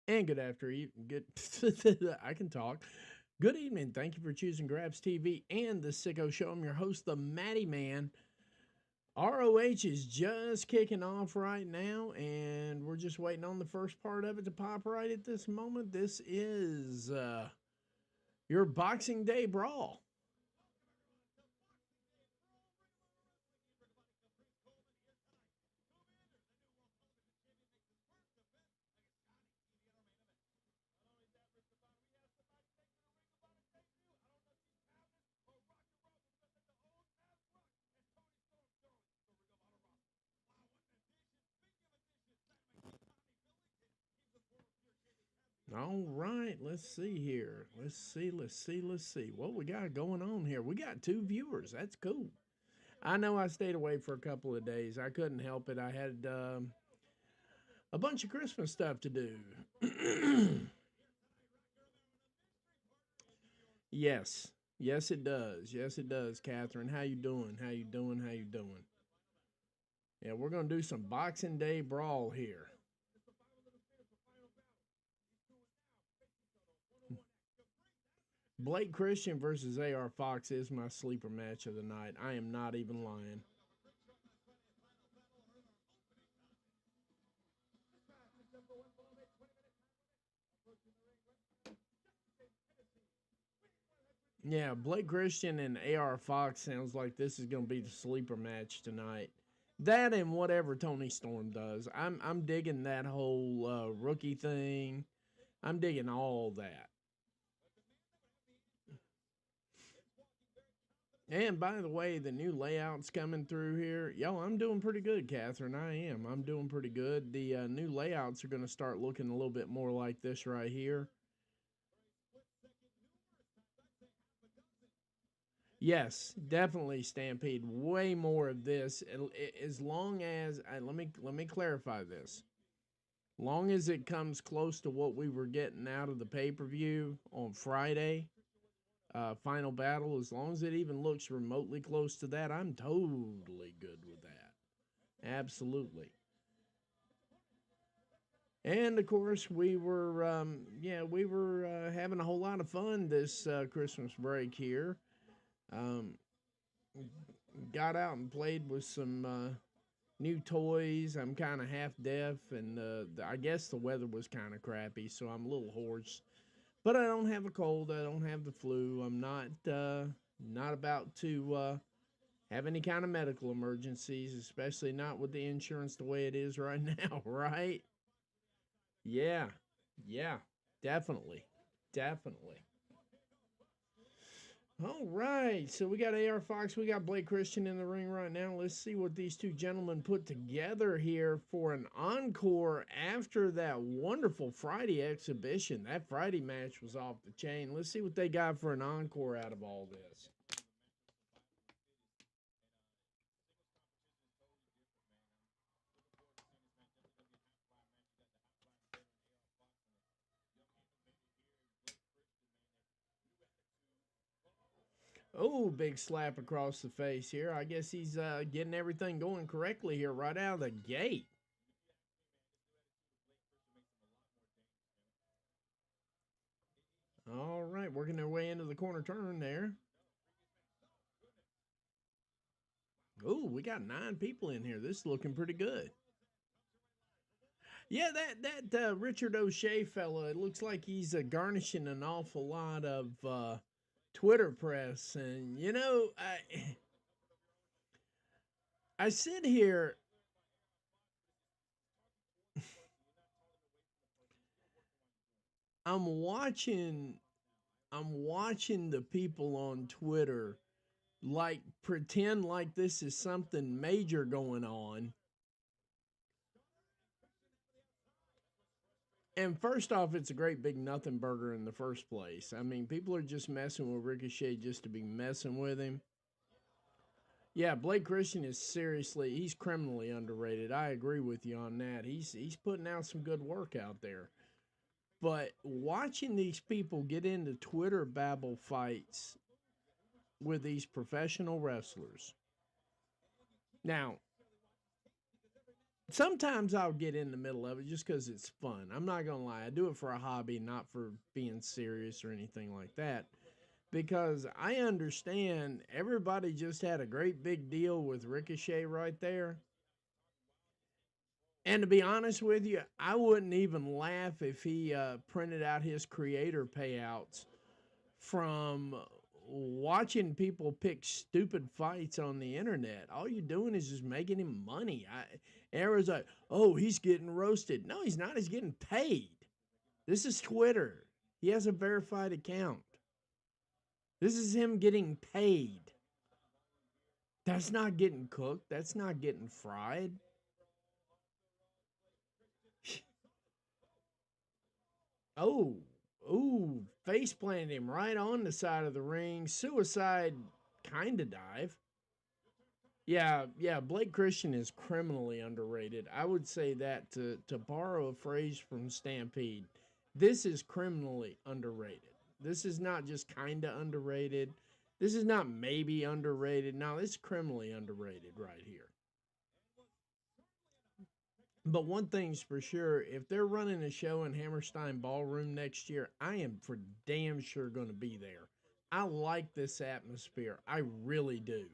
And good after good I can talk. Good evening. Thank you for choosing Grabs TV and the Sicko Show. I'm your host, the Matty Man. ROH is just kicking off right now, and we're just waiting on the first part of it to pop right at this moment. This is your Boxing Day Brawl. All right, let's see here. Let's see. What we got going on here? We got 2 viewers. That's cool. I know I stayed away for a couple of days. I couldn't help it. I had a bunch of Christmas stuff to do. Yes. Yes, it does. Yes, it does, Catherine. How you doing? How you doing? How you doing? Yeah, we're going to do some Boxing Day Brawl here. Blake Christian versus AR Fox is my sleeper match of the night. I am not even lying. Yeah, Blake Christian and AR Fox sounds like this is going to be the sleeper match tonight. That and whatever Tony Storm does. I'm digging that whole rookie thing. I'm digging all that. And by the way, the new layout's coming through here. Yo, I'm doing pretty good, Catherine. I am. I'm doing pretty good. The new layouts are going to start looking a little bit more like this right here. Yes, definitely Stampede. Way more of this. As long as let me clarify this. Long as it comes close to what we were getting out of the pay per view on Friday, final battle. As long as it even looks remotely close to that, I'm totally good with that. Absolutely. And of course, we were having a whole lot of fun this Christmas break here. Um, got out and played with some new toys. I'm kind of half deaf, and I guess the weather was kind of crappy, so I'm a little hoarse. But I don't have a cold. I don't have the flu. I'm not about to have any kind of medical emergencies, especially not with the insurance the way it is right now. Right? Yeah, yeah, definitely, definitely. All right, so we got AR Fox, we got Blake Christian in the ring right now. Let's see what these two gentlemen put together here for an encore after that wonderful Friday exhibition. That Friday match was off the chain. Let's see what they got for an encore out of all this. Oh, big slap across the face here. I guess he's getting everything going correctly here right out of the gate. All right, working their way into the corner turn there. Oh, we got 9 people in here. This is looking pretty good. Yeah, that Richard O'Shea fella, it looks like he's garnishing an awful lot of Twitter press, and I sit here. I'm watching I'm watching the people on Twitter like pretend like this is something major going on. And first off, it's a great big nothing burger in the first place. I mean, people are just messing with Ricochet just to be messing with him. Yeah, Blake Christian is he's criminally underrated. I agree with you on that. He's putting out some good work out there. But watching these people get into Twitter babble fights with these professional wrestlers. Now, Sometimes I'll get in the middle of it just because it's fun. I'm not gonna lie, I do it for a hobby, not for being serious or anything like that. Because I understand everybody just had a great big deal with Ricochet right there. And to be honest with you, I wouldn't even laugh if he printed out his creator payouts from watching people pick stupid fights on the internet. All you're doing is just making him money. Everyone's like, oh, he's getting roasted. No, he's not. He's getting paid. This is Twitter. He has a verified account. This is him getting paid. That's not getting cooked. That's not getting fried. Oh, ooh, face planted him right on the side of the ring. Suicide kind of dive. Yeah, Blake Christian is criminally underrated. I would say that to borrow a phrase from Stampede. This is criminally underrated. This is not just kind of underrated. This is not maybe underrated. No, it's criminally underrated right here. But one thing's for sure, if they're running a show in Hammerstein Ballroom next year, I am for damn sure going to be there. I like this atmosphere. I really do.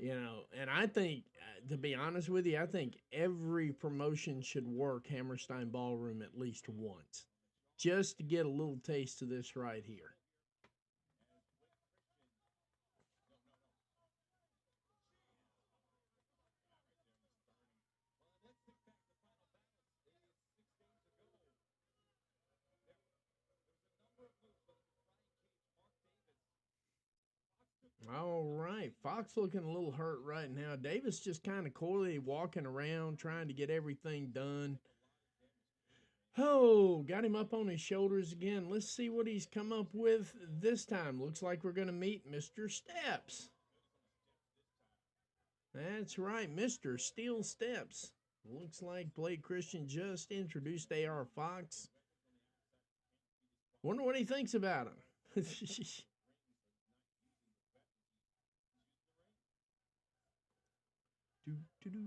And I think, to be honest with you, I think every promotion should work Hammerstein Ballroom at least once, just to get a little taste of this right here. All right, Fox looking a little hurt right now. Davis just kind of coyly walking around trying to get everything done. Oh, got him up on his shoulders again. Let's see what he's come up with this time. Looks like we're going to meet Mr. Steps. That's right, Mr. Steel Steps. Looks like Blake Christian just introduced AR Fox. Wonder what he thinks about him. do, do, do.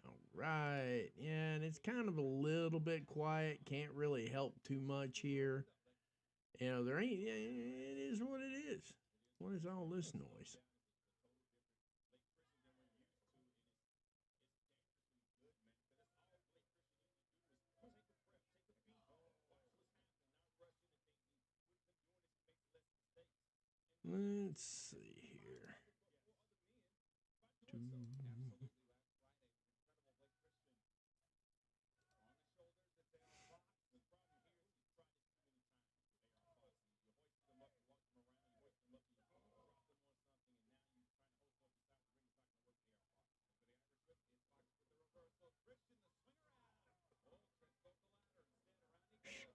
All right. Yeah, and it's kind of a little bit quiet. Can't really help too much here. There ain't, it is what it is. What is all this noise? Let's see here.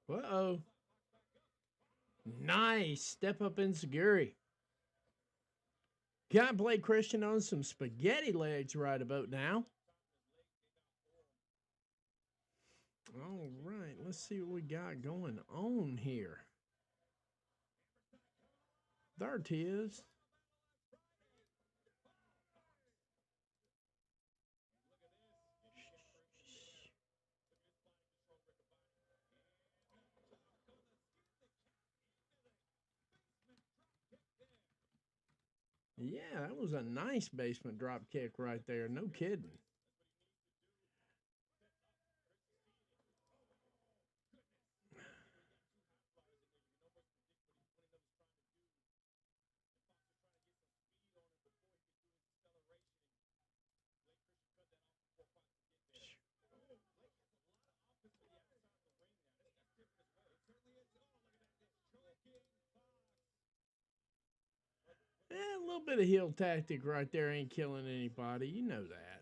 Uh oh. Nice. Step up in Seguri. Got Blake Christian on some spaghetti legs right about now. All right. Let's see what we got going on here. There it is. Yeah, that was a nice basement drop kick right there. No kidding. A little bit of heel tactic right there ain't killing anybody. You know that.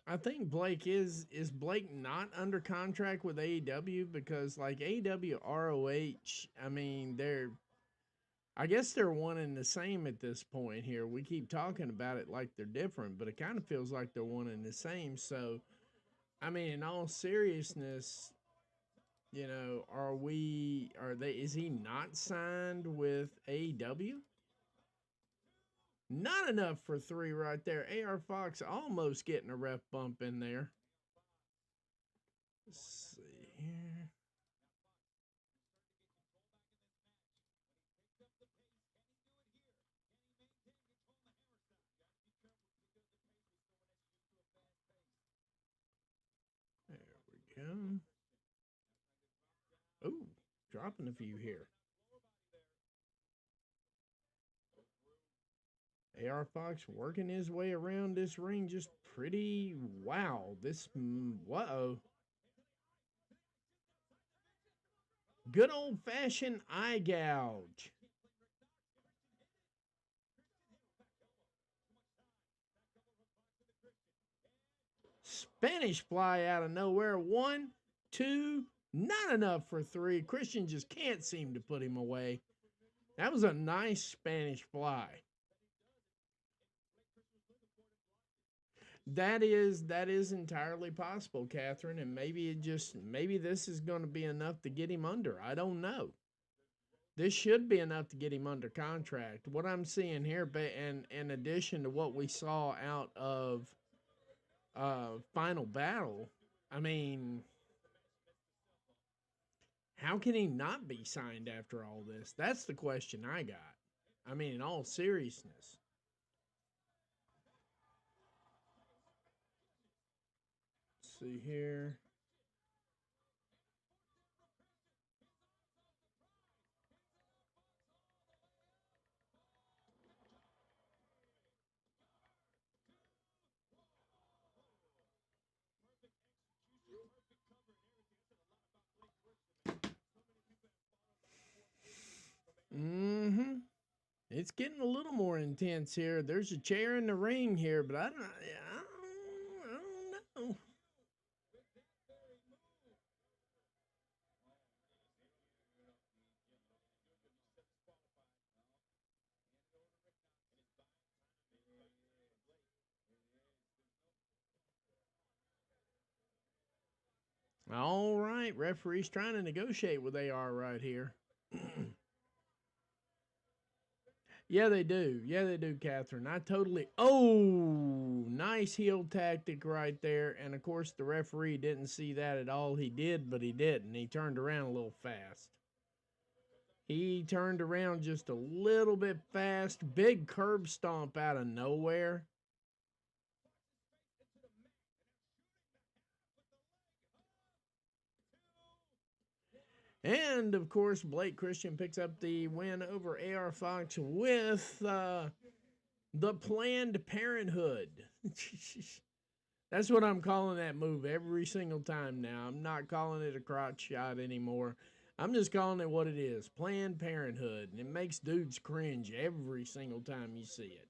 I think Blake is Blake not under contract with AEW because like AEW ROH, I mean I guess they're one and the same at this point here. We keep talking about it like they're different, but it kind of feels like they're one and the same. So, I mean, in all seriousness, You know, is he not signed with AEW? Not enough for 3 right there. AR Fox almost getting a ref bump in there. Let's see here. There we go. Ooh, dropping a few here. AR Fox working his way around this ring just pretty wow. Whoa. Good old fashioned eye gouge. Spanish fly out of nowhere. 1, 2, not enough for 3. Christian just can't seem to put him away. That was a nice Spanish fly. That is entirely possible, Catherine, and maybe this is going to be enough to get him under. I don't know. This should be enough to get him under contract. What I'm seeing here, and in addition to what we saw out of Final Battle, I mean, how can he not be signed after all this? That's the question I got. I mean, in all seriousness. Let's see here. Mm-hmm. It's getting a little more intense here. There's a chair in the ring here, but I don't know. All right, referee's trying to negotiate with AR right here. Yeah, they do. Yeah, they do, Catherine. I totally. Oh, nice heel tactic right there. And of course, the referee didn't see that at all. He did, but he didn't. He turned around a little fast. He turned around just a little bit fast. Big curb stomp out of nowhere. And of course, Blake Christian picks up the win over AR Fox with the Planned Parenthood. That's what I'm calling that move every single time now. I'm not calling it a crotch shot anymore. I'm just calling it what it is, Planned Parenthood. And it makes dudes cringe every single time you see it.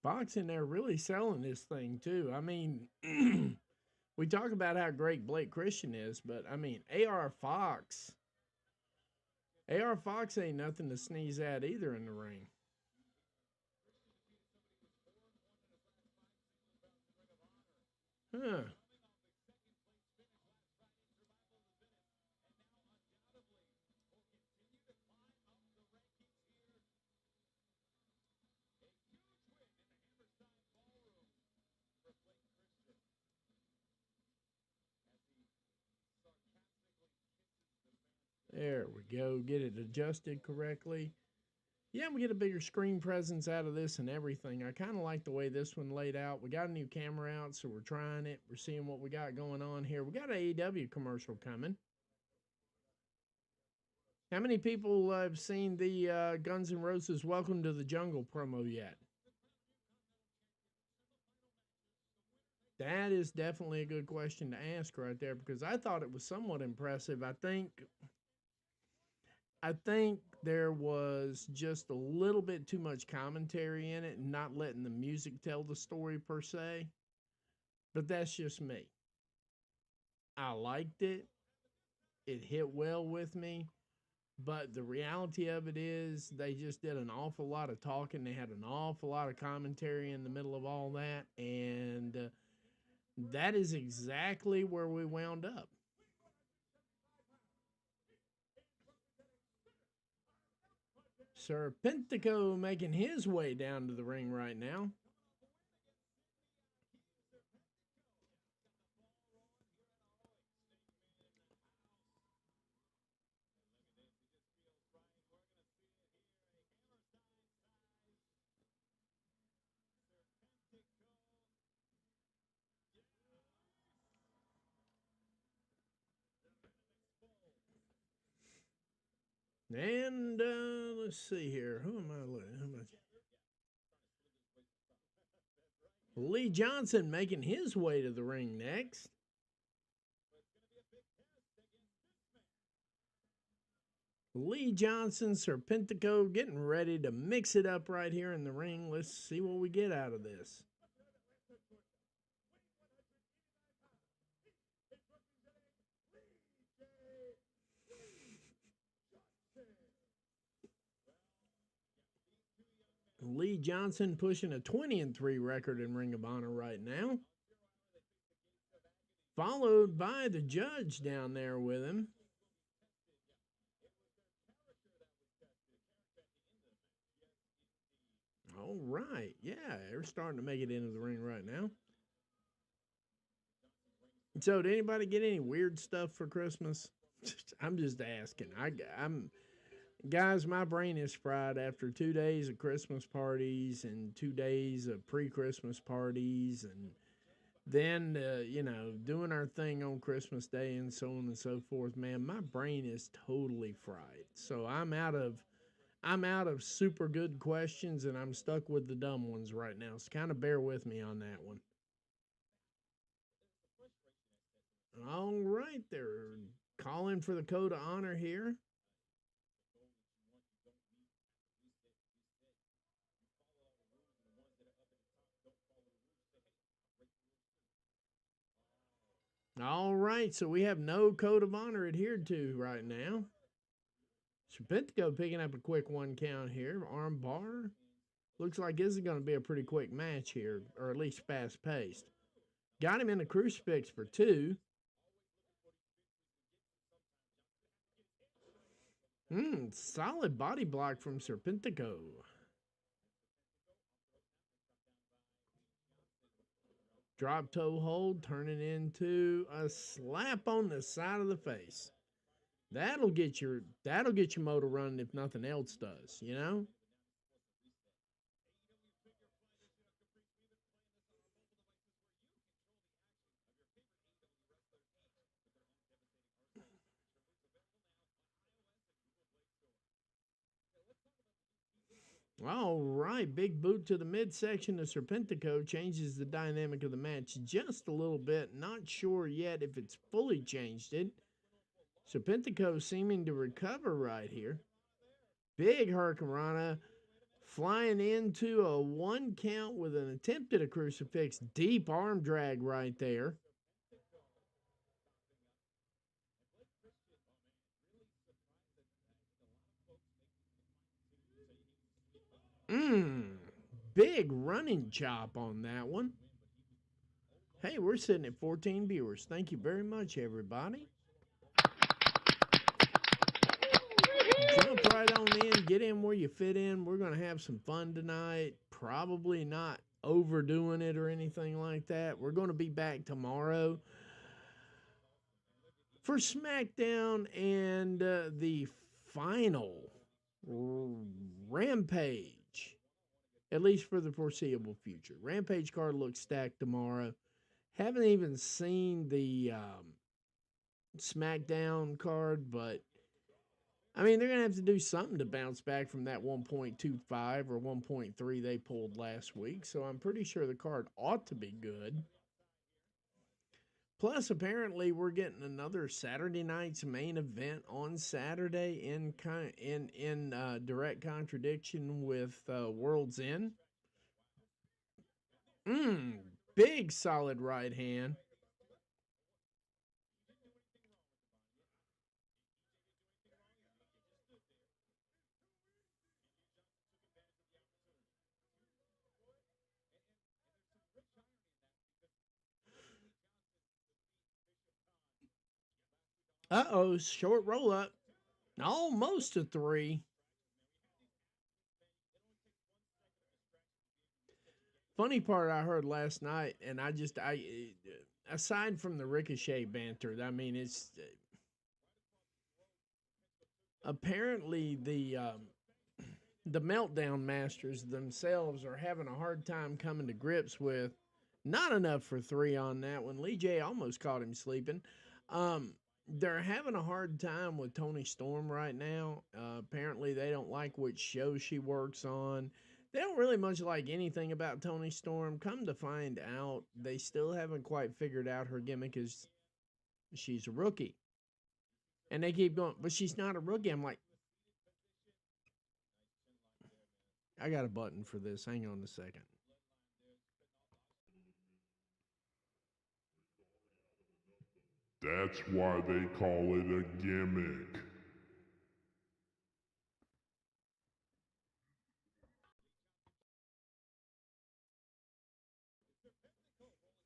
Fox in there really selling this thing too. I mean, we talk about how great Blake Christian is, but I mean, AR Fox ain't nothing to sneeze at either in the ring. Huh. There we go. Get it adjusted correctly. Yeah, we get a bigger screen presence out of this and everything. I kind of like the way this one laid out. We got a new camera out, so we're trying it. We're seeing what we got going on here. We got an AEW commercial coming. How many people have seen the Guns N' Roses Welcome to the Jungle promo yet? That is definitely a good question to ask right there because I thought it was somewhat impressive. I think there was just a little bit too much commentary in it and not letting the music tell the story per se. But that's just me. I liked it. It hit well with me. But the reality of it is, they just did an awful lot of talking. They had an awful lot of commentary in the middle of all that. And that is exactly where we wound up. Serpentico making his way down to the ring right now. And let's see here. Who am I looking? Lee Johnson making his way to the ring next. Lee Johnson, Serpentico getting ready to mix it up right here in the ring. Let's see what we get out of this. Lee Johnson pushing a 20-3 record in Ring of Honor right now. Followed by the judge down there with him. All right. Yeah, they're starting to make it into the ring right now. So, did anybody get any weird stuff for Christmas? I'm just asking. I'm guys. My brain is fried after 2 days of Christmas parties and 2 days of pre-Christmas parties, and then doing our thing on Christmas Day and so on and so forth. Man, my brain is totally fried. So I'm out of super good questions, and I'm stuck with the dumb ones right now. So kind of bear with me on that one. All right, they're calling for the code of honor here. All right, so we have no code of honor adhered to right now. Serpentico picking up a quick 1 count here. Arm bar. Looks like this is going to be a pretty quick match here, or at least fast paced. Got him in the crucifix for 2. Solid body block from Serpentico. Drop toe hold, turning into a slap on the side of the face. That'll get your motor running if nothing else does, you know? All right, big boot to the midsection of Serpentico changes the dynamic of the match just a little bit. Not sure yet if it's fully changed it. Serpentico seeming to recover right here. Big Hurricanrana flying into a 1 count with an attempt at a crucifix. Deep arm drag right there. Mmm. Big running chop on that one. Hey, we're sitting at 14 viewers. Thank you very much, everybody. Jump right on in. Get in where you fit in. We're going to have some fun tonight. Probably not overdoing it or anything like that. We're going to be back tomorrow for SmackDown and the final Rampage, at least for the foreseeable future. Rampage card looks stacked tomorrow. Haven't even seen the SmackDown card, but I mean, they're going to have to do something to bounce back from that 1.25 or 1.3 they pulled last week. So I'm pretty sure the card ought to be good. Plus, apparently, we're getting another Saturday night's main event on Saturday in direct contradiction with World's End. Big solid right hand. Uh-oh, short roll up. Almost a 3. Funny part I heard last night, and aside from the Ricochet banter, I mean, it's apparently the Meltdown Masters themselves are having a hard time coming to grips with not enough for 3 on that one. Lee J almost caught him sleeping. They're having a hard time with Tony Storm right now. Apparently, they don't like which show she works on. They don't really much like anything about Tony Storm. Come to find out, they still haven't quite figured out her gimmick is she's a rookie. And they keep going, but she's not a rookie. I'm like, I got a button for this. Hang on a second. That's why they call it a gimmick.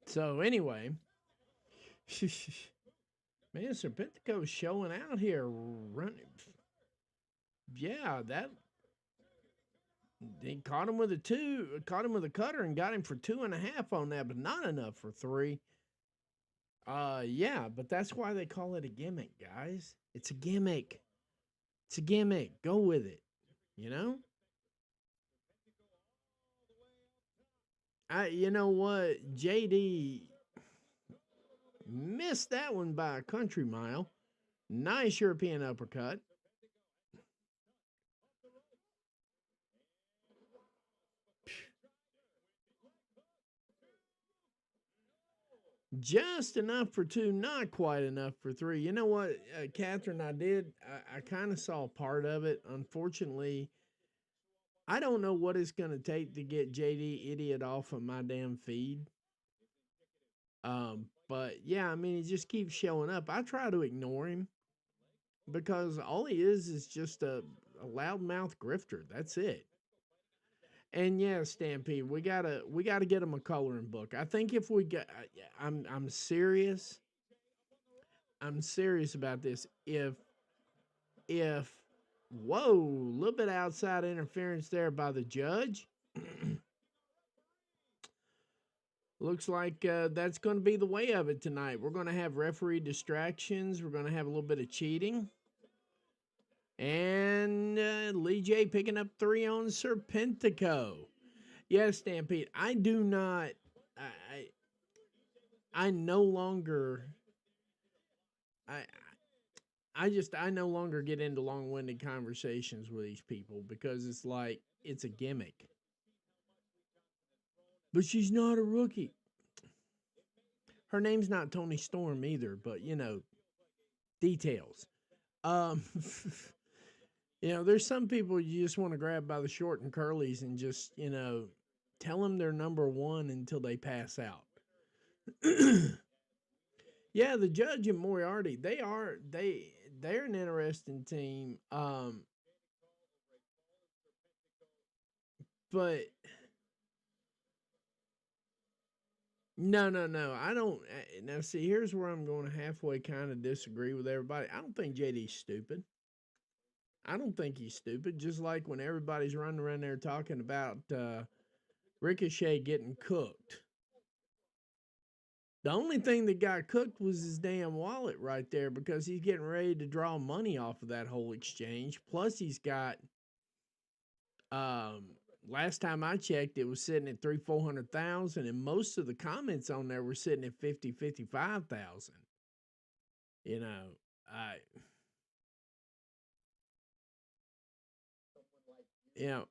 So anyway, man, Serpentico's showing out here. Running, yeah, that they caught him with a cutter, and got him for 2.5 on that, but not enough for 3. Yeah, but that's why they call it a gimmick, guys. It's a gimmick. It's a gimmick. Go with it. You know? You know what? JD missed that one by a country mile. Nice European uppercut. Just enough for 2, not quite enough for 3. You know what, Catherine, I kind of saw part of it. Unfortunately, I don't know what it's going to take to get JD Idiot off of my damn feed. But yeah, I mean, he just keeps showing up. I try to ignore him because all he is just a loudmouth grifter. That's it. And yeah, Stampede, we gotta get him a coloring book. I think if we get, I'm serious. I'm serious about this. If whoa, a little bit outside interference there by the judge. Looks like that's going to be the way of it tonight. We're going to have referee distractions. We're going to have a little bit of cheating. And Lee J picking up 3 on Serpentico. Yes, Stampede. I do not. I no longer. I no longer get into long-winded conversations with these people because it's like it's a gimmick. But she's not a rookie. Her name's not Tony Storm either, but you know, details. You know, there's some people you just want to grab by the short and curlies and just, you know, tell them they're number 1 until they pass out. Yeah, the judge and Moriarty, they're an interesting team. But no. I don't. Now, see, here's where I'm going to halfway kind of disagree with everybody. I don't think JD's stupid. I don't think he's stupid. Just like when everybody's running around there talking about Ricochet getting cooked. The only thing that got cooked was his damn wallet right there because he's getting ready to draw money off of that whole exchange. Plus, he's got last time I checked, it was sitting at 400,000, and most of the comments on there were sitting at 55,000. You know, I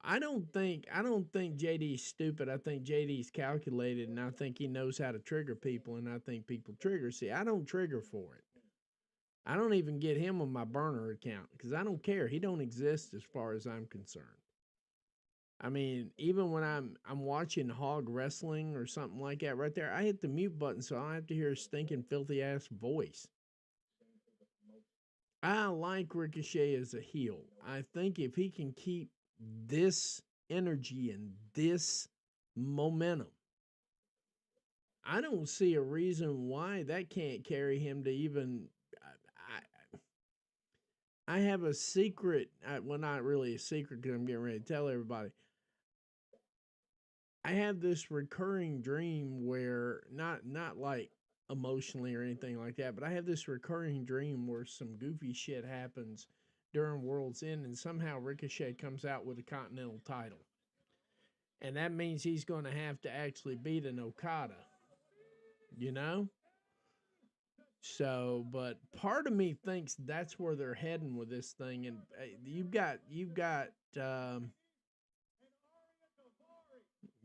I don't think JD's stupid. I think JD's calculated, and I think he knows how to trigger people, and I think people trigger. See, I don't trigger for it. I don't even get him on my burner account because I don't care. He don't exist as far as I'm concerned. I mean, even when I'm watching hog wrestling or something like that, right there, I hit the mute button so I don't have to hear his stinking filthy ass voice. I like Ricochet as a heel. I think if he can keep this energy and this momentum, I don't see a reason why that can't carry him to even. I have a secret. Well, not really a secret because I'm getting ready to tell everybody. I have this recurring dream where not like emotionally or anything like that, but I have this recurring dream where some goofy shit happens during World's End and somehow Ricochet comes out with a Continental title. And that means he's going to have to actually beat an Okada, you know? So, but part of me thinks that's where they're heading with this thing. And you've got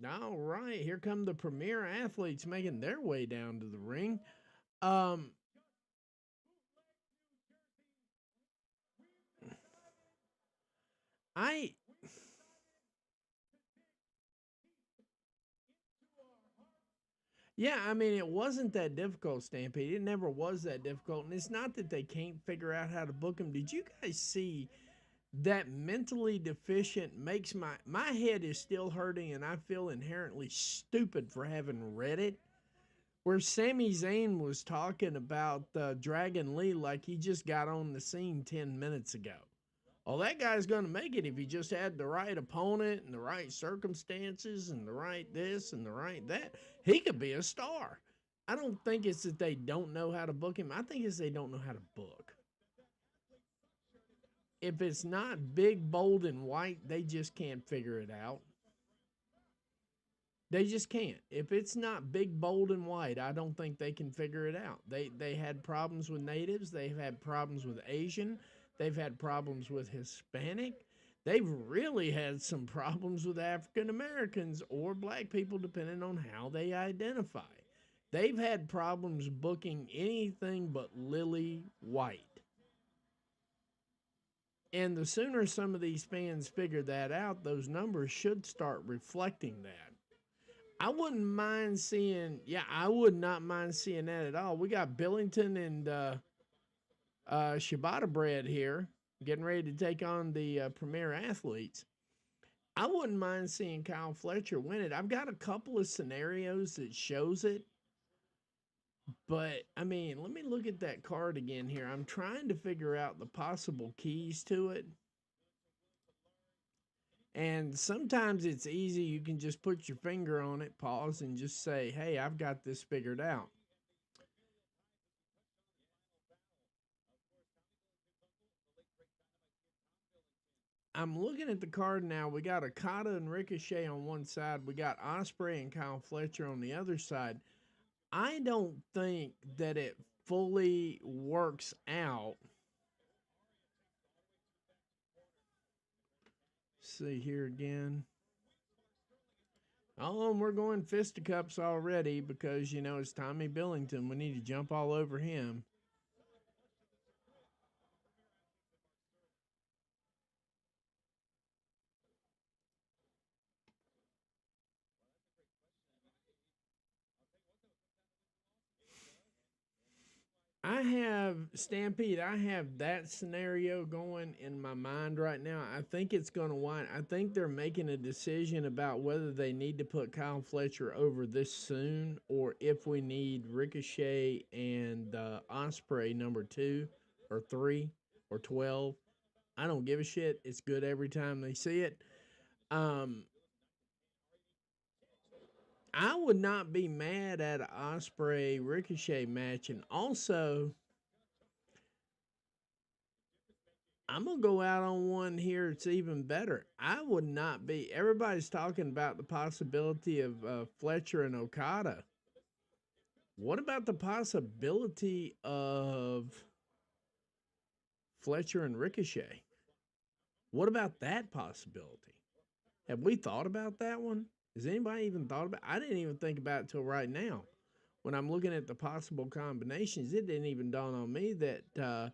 all right, here come the premier athletes making their way down to the ring. Um, I Yeah, I mean, it wasn't that difficult, Stampede. It never was that difficult. And it's not that they can't figure out how to book him. Did you guys see that mentally deficient makes my head is still hurting and I feel inherently stupid for having read it? Where Sami Zayn was talking about Dragon Lee like he just got on the scene 10 minutes ago. Oh, that guy's going to make it if he just had the right opponent and the right circumstances and the right this and the right that. He could be a star. I don't think it's that they don't know how to book him. I think it's they don't know how to book. If it's not big, bold, and white, they just can't figure it out. They just can't. If it's not big, bold, and white, I don't think they can figure it out. They had problems with natives. They've had problems with Asian. They've had problems with Hispanic. They've really had some problems with African Americans or black people, depending on how they identify. They've had problems booking anything but Lily White. And the sooner some of these fans figure that out, those numbers should start reflecting that. I wouldn't mind seeing, I would not mind seeing that at all. We got Billington and Shibata Bread here getting ready to take on the premier athletes. I wouldn't mind seeing Kyle Fletcher win it. I've got a couple of scenarios that shows it. But, I mean, let me look at that card again here. I'm trying to figure out the possible keys to it. And sometimes it's easy. You can just put your finger on it, pause, and just say, hey, I've got this figured out. I'm looking at the card now. We got Okada and Ricochet on one side. We got Ospreay and Kyle Fletcher on the other side. I don't think that it fully works out. See here again. Oh, and we're going fisticuffs already because, it's Tommy Billington. We need to jump all over him. Stampede, I have that scenario going in my mind right now. I think it's going to wind. I think they're making a decision about whether they need to put Kyle Fletcher over this soon or if we need Ricochet and Osprey number 2 or 3 or 12. I don't give a shit. It's good every time they see it. I would not be mad at an Osprey Ricochet match, and also I'm gonna go out on one here. It's even better. I would not be. Everybody's talking about the possibility of Fletcher and Okada. What about the possibility of Fletcher and Ricochet? What about that possibility? Have we thought about that one? Has anybody even thought about? I didn't even think about it till right now. When I'm looking at the possible combinations, it didn't even dawn on me that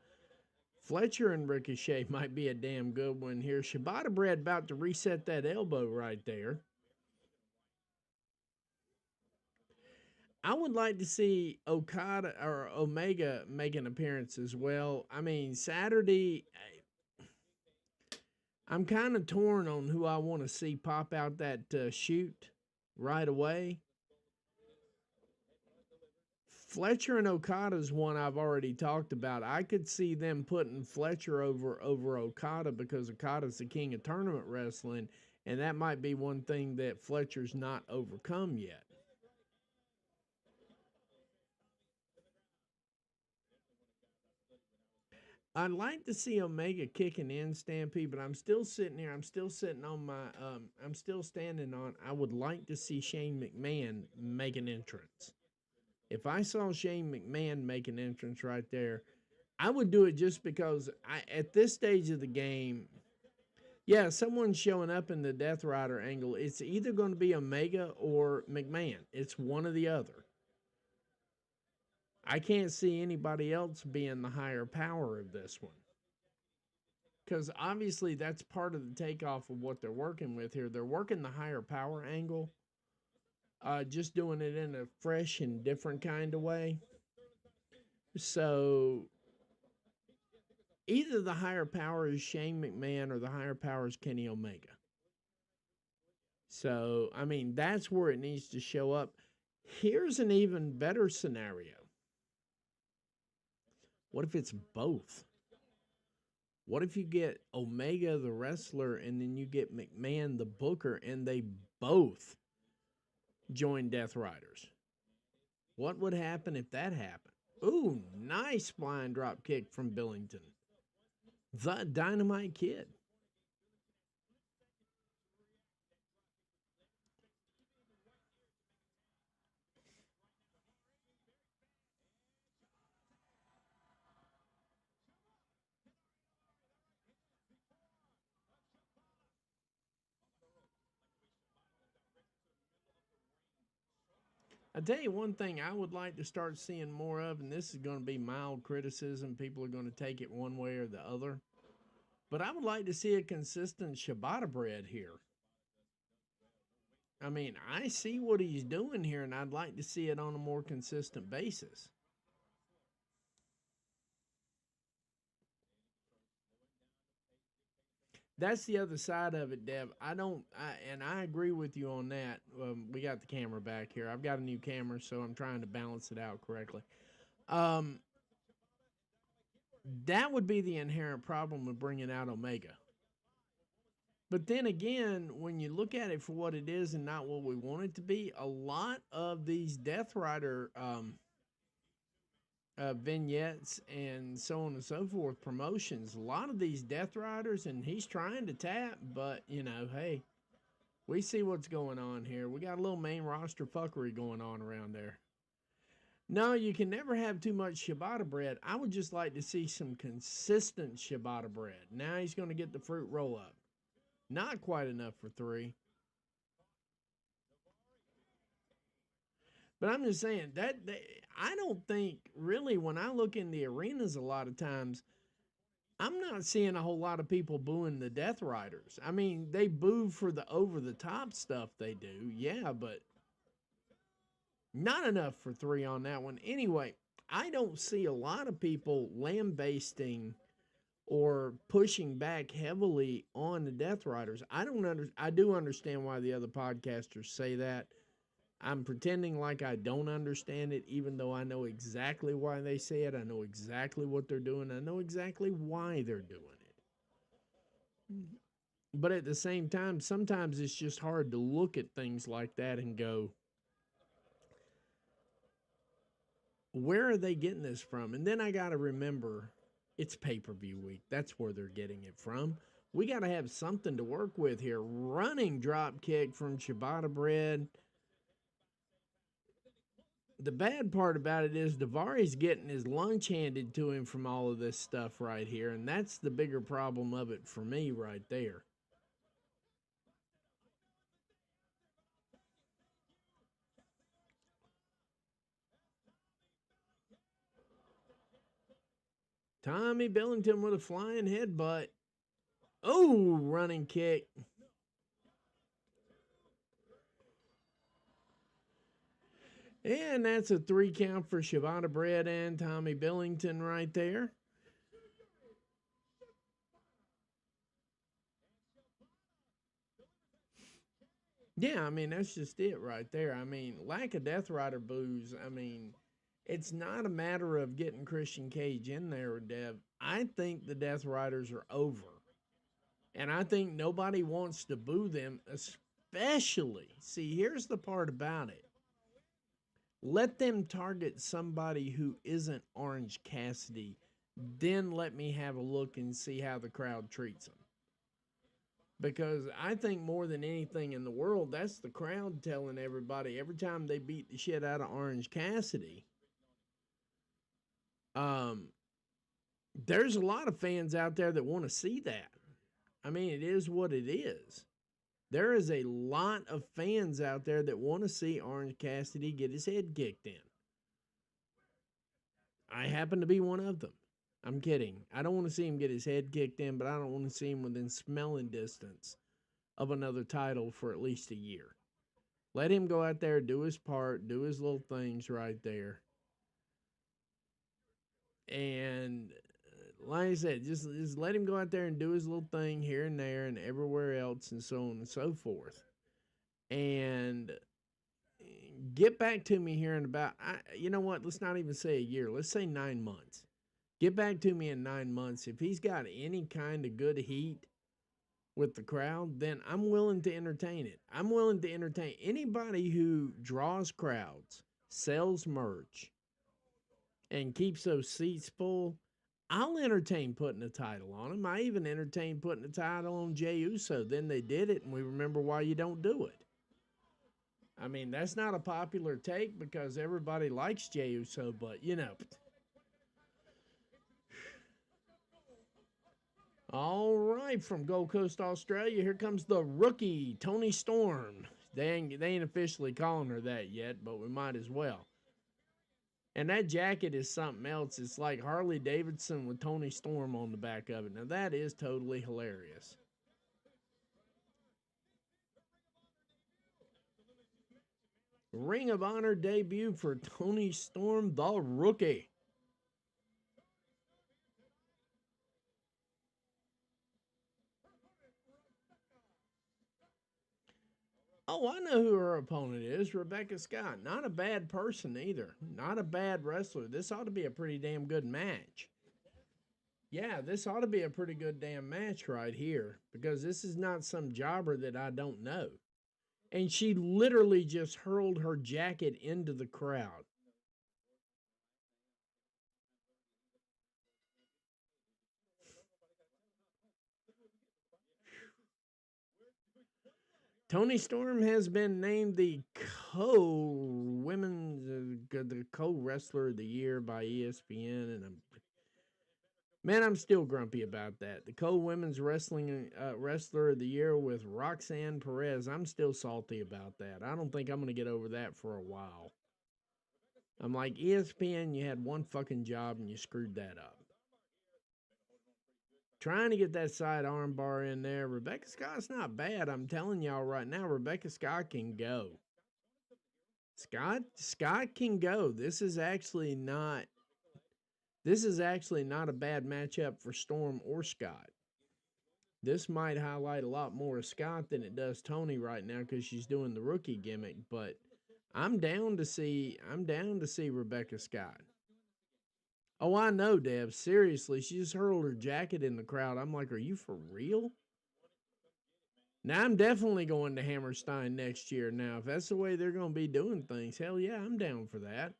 Fletcher and Ricochet might be a damn good one here. Shibata Bread about to reset that elbow right there. I would like to see Okada or Omega make an appearance as well. I mean, Saturday, I'm kind of torn on who I want to see pop out that shoot right away. Fletcher and Okada's one I've already talked about. I could see them putting Fletcher over Okada because Okada's the king of tournament wrestling, and that might be one thing that Fletcher's not overcome yet. I'd like to see Omega kicking in Stampede, but I'm still sitting here. I'm still sitting on my. I'm still standing on. I would like to see Shane McMahon make an entrance. If I saw Shane McMahon make an entrance right there, I would do it just because at this stage of the game, yeah, someone's showing up in the Death Rider angle. It's either going to be Omega or McMahon. It's one or the other. I can't see anybody else being the higher power of this one. Because obviously that's part of the takeoff of what they're working with here. They're working the higher power angle, just doing it in a fresh and different kind of way. So either the higher power is Shane McMahon or the higher power is Kenny Omega. So, I mean, that's where it needs to show up. Here's an even better scenario. What if it's both? What if you get Omega the wrestler and then you get McMahon the booker and they both join Death Riders? What would happen if that happened? Ooh, nice flying drop kick from Billington. The Dynamite Kid. I tell you one thing I would like to start seeing more of, and this is going to be mild criticism. People are going to take it one way or the other. But I would like to see a consistent Shibata Bread here. I mean, I see what he's doing here, and I'd like to see it on a more consistent basis. That's the other side of it, Dev. And I agree with you on that. We got the camera back here. I've got a new camera, so I'm trying to balance it out correctly. Um, that would be the inherent problem with bringing out Omega. But then again, when you look at it for what it is and not what we want it to be, a lot of these Death Rider vignettes and so on and so forth, promotions, a lot of these Death Riders, and he's trying to tap, but, you know, hey, we see what's going on here. We got a little main roster fuckery going on around there. No, you can never have too much Shibata Bread. I would just like to see some consistent Shibata Bread. Now he's going to get the fruit roll up. Not quite enough for 3. But I'm just saying that I don't think really when I look in the arenas a lot of times, I'm not seeing a whole lot of people booing the Death Riders. I mean, they boo for the over the top stuff they do, yeah, but not enough for 3 on that one. Anyway, I don't see a lot of people lambasting or pushing back heavily on the Death Riders. I do understand why the other podcasters say that. I'm pretending like I don't understand it, even though I know exactly why they say it. I know exactly what they're doing. I know exactly why they're doing it. But at the same time, sometimes it's just hard to look at things like that and go, where are they getting this from? And then I got to remember, it's pay-per-view week. That's where they're getting it from. We got to have something to work with here. Running drop kick from Shibata Bread. The bad part about it is Daivari's getting his lunch handed to him from all of this stuff right here, and that's the bigger problem of it for me right there. Tommy Billington with a flying headbutt. Oh, running kick. And that's a 3 count for Shavonda Brett and Tommy Billington right there. Yeah, I mean, that's just it right there. I mean, lack of Death Rider boos. I mean, it's not a matter of getting Christian Cage in there, Dev. I think the Death Riders are over. And I think nobody wants to boo them, especially. See, here's the part about it. Let them target somebody who isn't Orange Cassidy. Then let me have a look and see how the crowd treats them. Because I think more than anything in the world, that's the crowd telling everybody every time they beat the shit out of Orange Cassidy. There's a lot of fans out there that want to see that. I mean, it is what it is. There is a lot of fans out there that want to see Orange Cassidy get his head kicked in. I happen to be one of them. I'm kidding. I don't want to see him get his head kicked in, but I don't want to see him within smelling distance of another title for at least a year. Let him go out there, do his part, do his little things right there. And like I said, just let him go out there and do his little thing here and there and everywhere else and so on and so forth. And get back to me here in about, you know what, let's not even say a year. Let's say 9 months. Get back to me in 9 months. If he's got any kind of good heat with the crowd, then I'm willing to entertain it. I'm willing to entertain anybody who draws crowds, sells merch, and keeps those seats full. I'll entertain putting a title on him. I even entertain putting a title on Jey Uso. Then they did it, and we remember why you don't do it. I mean, that's not a popular take because everybody likes Jey Uso, but, you know. All right, from Gold Coast, Australia, here comes the rookie, Toni Storm. They ain't officially calling her that yet, but we might as well. And that jacket is something else. It's like Harley Davidson with Toni Storm on the back of it. Now, that is totally hilarious. Ring of Honor debut for Toni Storm, the rookie. Oh, I know who her opponent is. Rebecca Scott. Not a bad person either. Not a bad wrestler. This ought to be a pretty damn good match. Yeah, this ought to be a pretty good damn match right here. Because this is not some jobber that I don't know. And she literally just hurled her jacket into the crowd. Toni Storm has been named the co-wrestler of the year by ESPN, and I'm still grumpy about that. The co-women's wrestling wrestler of the year with Roxanne Perez. I'm still salty about that. I don't think I'm gonna get over that for a while. I'm like, ESPN, you had one fucking job and you screwed that up. Trying to get that side arm bar in there. Rebecca Scott's not bad. I'm telling y'all right now, Rebecca Scott can go. Scott can go. This is actually not a bad matchup for Storm or Scott. This might highlight a lot more of Scott than it does Toni right now because she's doing the rookie gimmick, but I'm down to see Rebecca Scott. Oh, I know, Deb. Seriously, she just hurled her jacket in the crowd. I'm like, are you for real? Now, I'm definitely going to Hammerstein next year. Now, if that's the way they're going to be doing things, hell yeah, I'm down for that.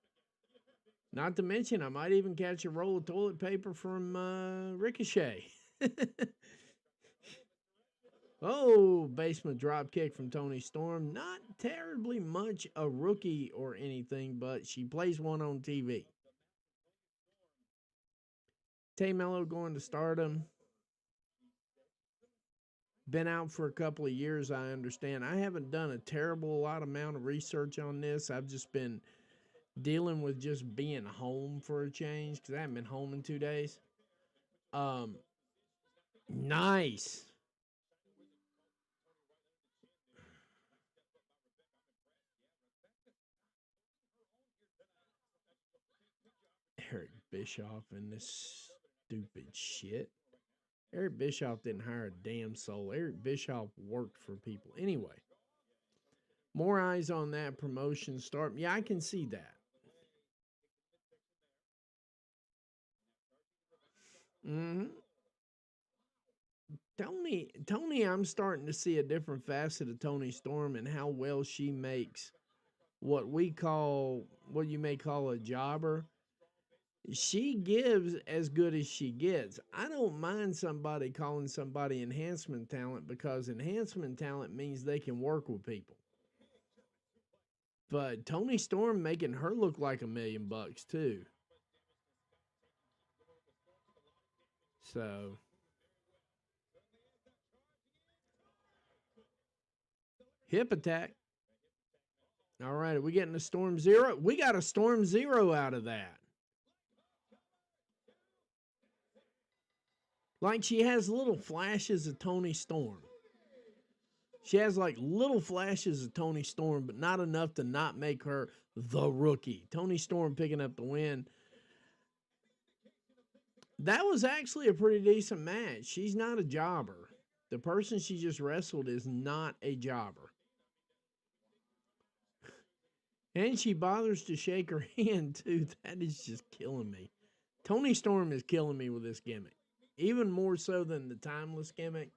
Not to mention, I might even catch a roll of toilet paper from Ricochet. Oh, basement drop kick from Toni Storm. Not terribly much a rookie or anything, but she plays one on TV. Tay Mello going to Stardom. Been out for a couple of years, I understand. I haven't done a terrible amount of research on this. I've just been dealing with just being home for a change because I haven't been home in 2 days. Nice. Eric Bischoff and this stupid shit. Eric Bischoff didn't hire a damn soul. Eric Bischoff worked for people. Anyway, more eyes on that promotion start. Yeah, I can see that. hmm Tony, I'm starting to see a different facet of Tony Storm and how well she makes what you may call a jobber. She gives as good as she gets. I don't mind somebody calling somebody enhancement talent because enhancement talent means they can work with people. But Tony Storm making her look like $1,000,000 too. So hip attack. All right, are we getting a Storm Zero? We got a Storm Zero out of that. Like she has little flashes of Tony Storm. She has like little flashes of Tony Storm, but not enough to not make her the rookie. Tony Storm picking up the win. That was actually a pretty decent match. She's not a jobber. The person she just wrestled is not a jobber. And she bothers to shake her hand, too. That is just killing me. Tony Storm is killing me with this gimmick. Even more so than the timeless gimmick.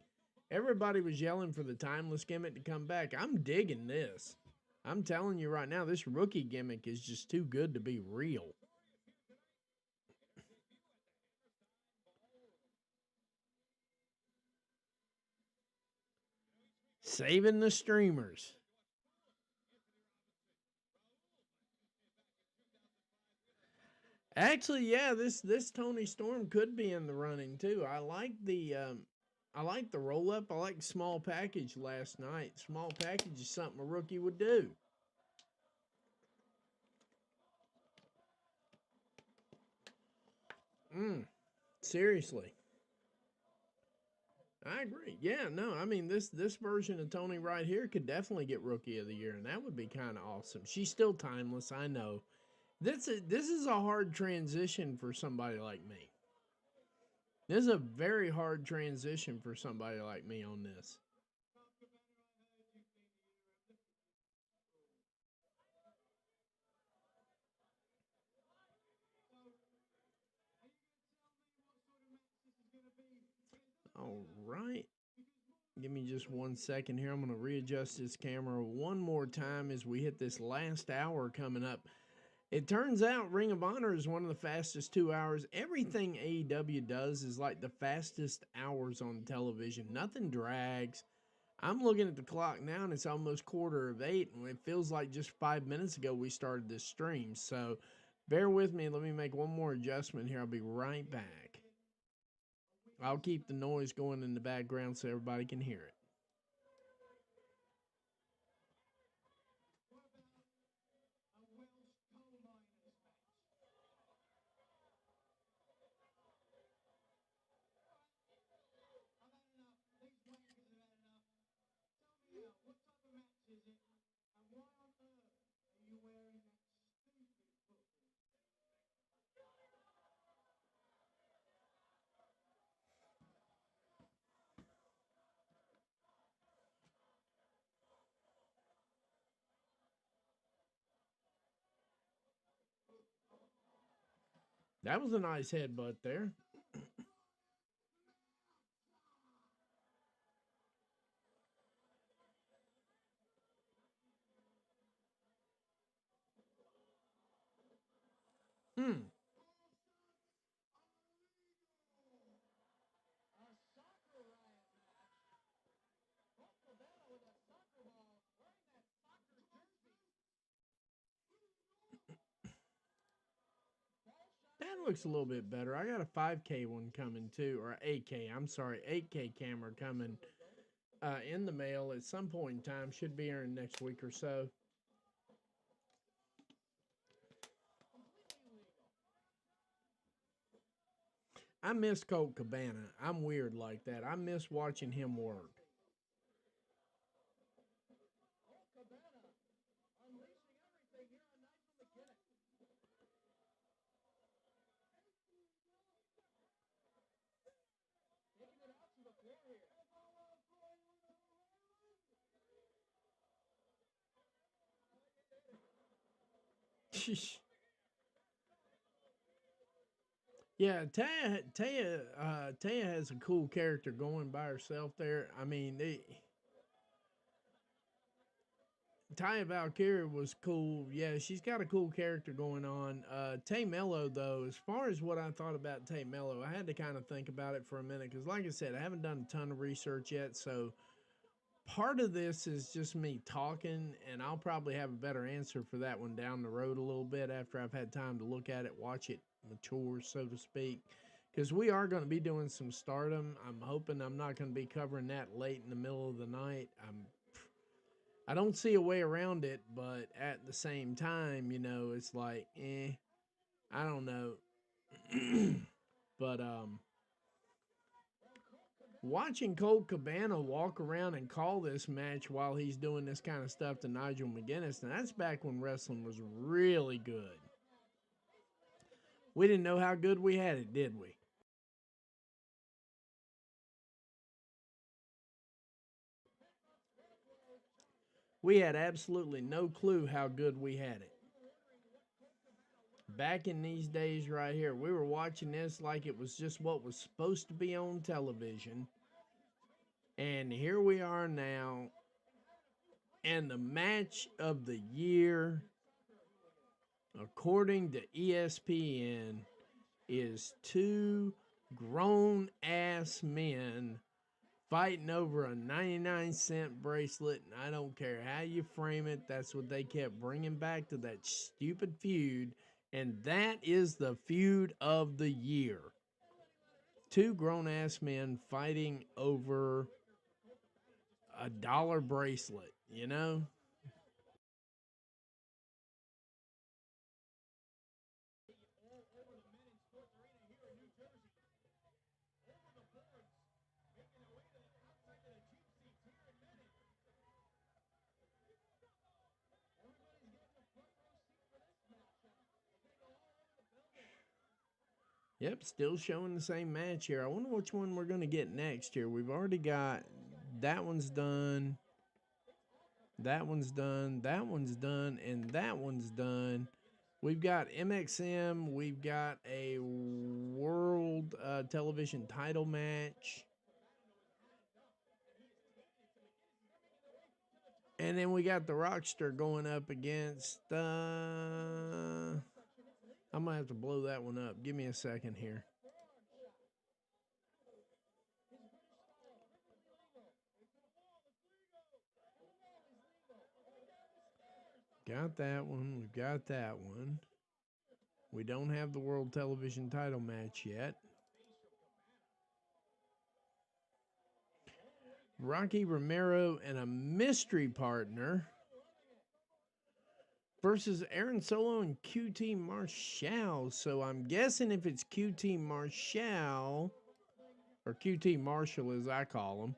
Everybody was yelling for the timeless gimmick to come back. I'm digging this. I'm telling you right now, this rookie gimmick is just too good to be real. Saving the streamers. Actually, yeah, this Tony Storm could be in the running too. I like the roll up. I like small package last night. Small package is something a rookie would do. Seriously. I agree. Yeah, no, I mean this version of Tony right here could definitely get Rookie of the Year, and that would be kind of awesome. She's still timeless, I know. This is a hard transition for somebody like me. This is a very hard transition for somebody like me on this. All right. Give me just 1 second here. I'm going to readjust this camera one more time as we hit this last hour coming up. It turns out Ring of Honor is one of the fastest 2 hours. Everything AEW does is like the fastest hours on television. Nothing drags. I'm looking at the clock now and it's almost 7:45, and it feels like just 5 minutes ago we started this stream. So bear with me. Let me make one more adjustment here. I'll be right back. I'll keep the noise going in the background so everybody can hear it. That was a nice headbutt there. Hmm. That looks a little bit better. I got a 5K one coming too, or 8K. I'm sorry, 8K camera coming in the mail at some point in time. Should be here in the next week or so. I miss Colt Cabana. I'm weird like that. I miss watching him work. Yeah, Taya has a cool character going by herself there. I mean, Taya Valkyrie was cool. Yeah, she's got a cool character going on. Tay Mello, though, as far as what I thought about Tay Mello, I had to kind of think about it for a minute because, like I said, I haven't done a ton of research yet. So part of this is just me talking, and I'll probably have a better answer for that one down the road a little bit after I've had time to look at it, watch it mature, so to speak. Because we are going to be doing some stardom. I'm hoping I'm not going to be covering that late in the middle of the night. I don't see a way around it, but at the same time, you know, it's like, I don't know. But watching Colt Cabana walk around and call this match while he's doing this kind of stuff to Nigel McGuinness, now that's back when wrestling was really good. We didn't know how good we had it, did we? We had absolutely no clue how good we had it. Back in these days right here, we were watching this like it was just what was supposed to be on television. And here we are now. And the match of the year, according to ESPN, is two grown ass men fighting over a 99-cent bracelet. And I don't care how you frame it, that's what they kept bringing back to that stupid feud. And that is the feud of the year. Two grown ass men fighting over a dollar bracelet, you know? Yep, still showing the same match here. I wonder which one we're going to get next here. We've already got that one's done, that one's done, that one's done, and that one's done. We've got MXM. We've got a world television title match. And then we got the Rockster going up against. I'm going to have to blow that one up. Give me a second here. Got that one. We've got that one. We don't have the world television title match yet. Rocky Romero and a mystery partner versus Aaron Solo and QT Marshall. So I'm guessing if it's QT Marshall, or QT Marshall as I call him,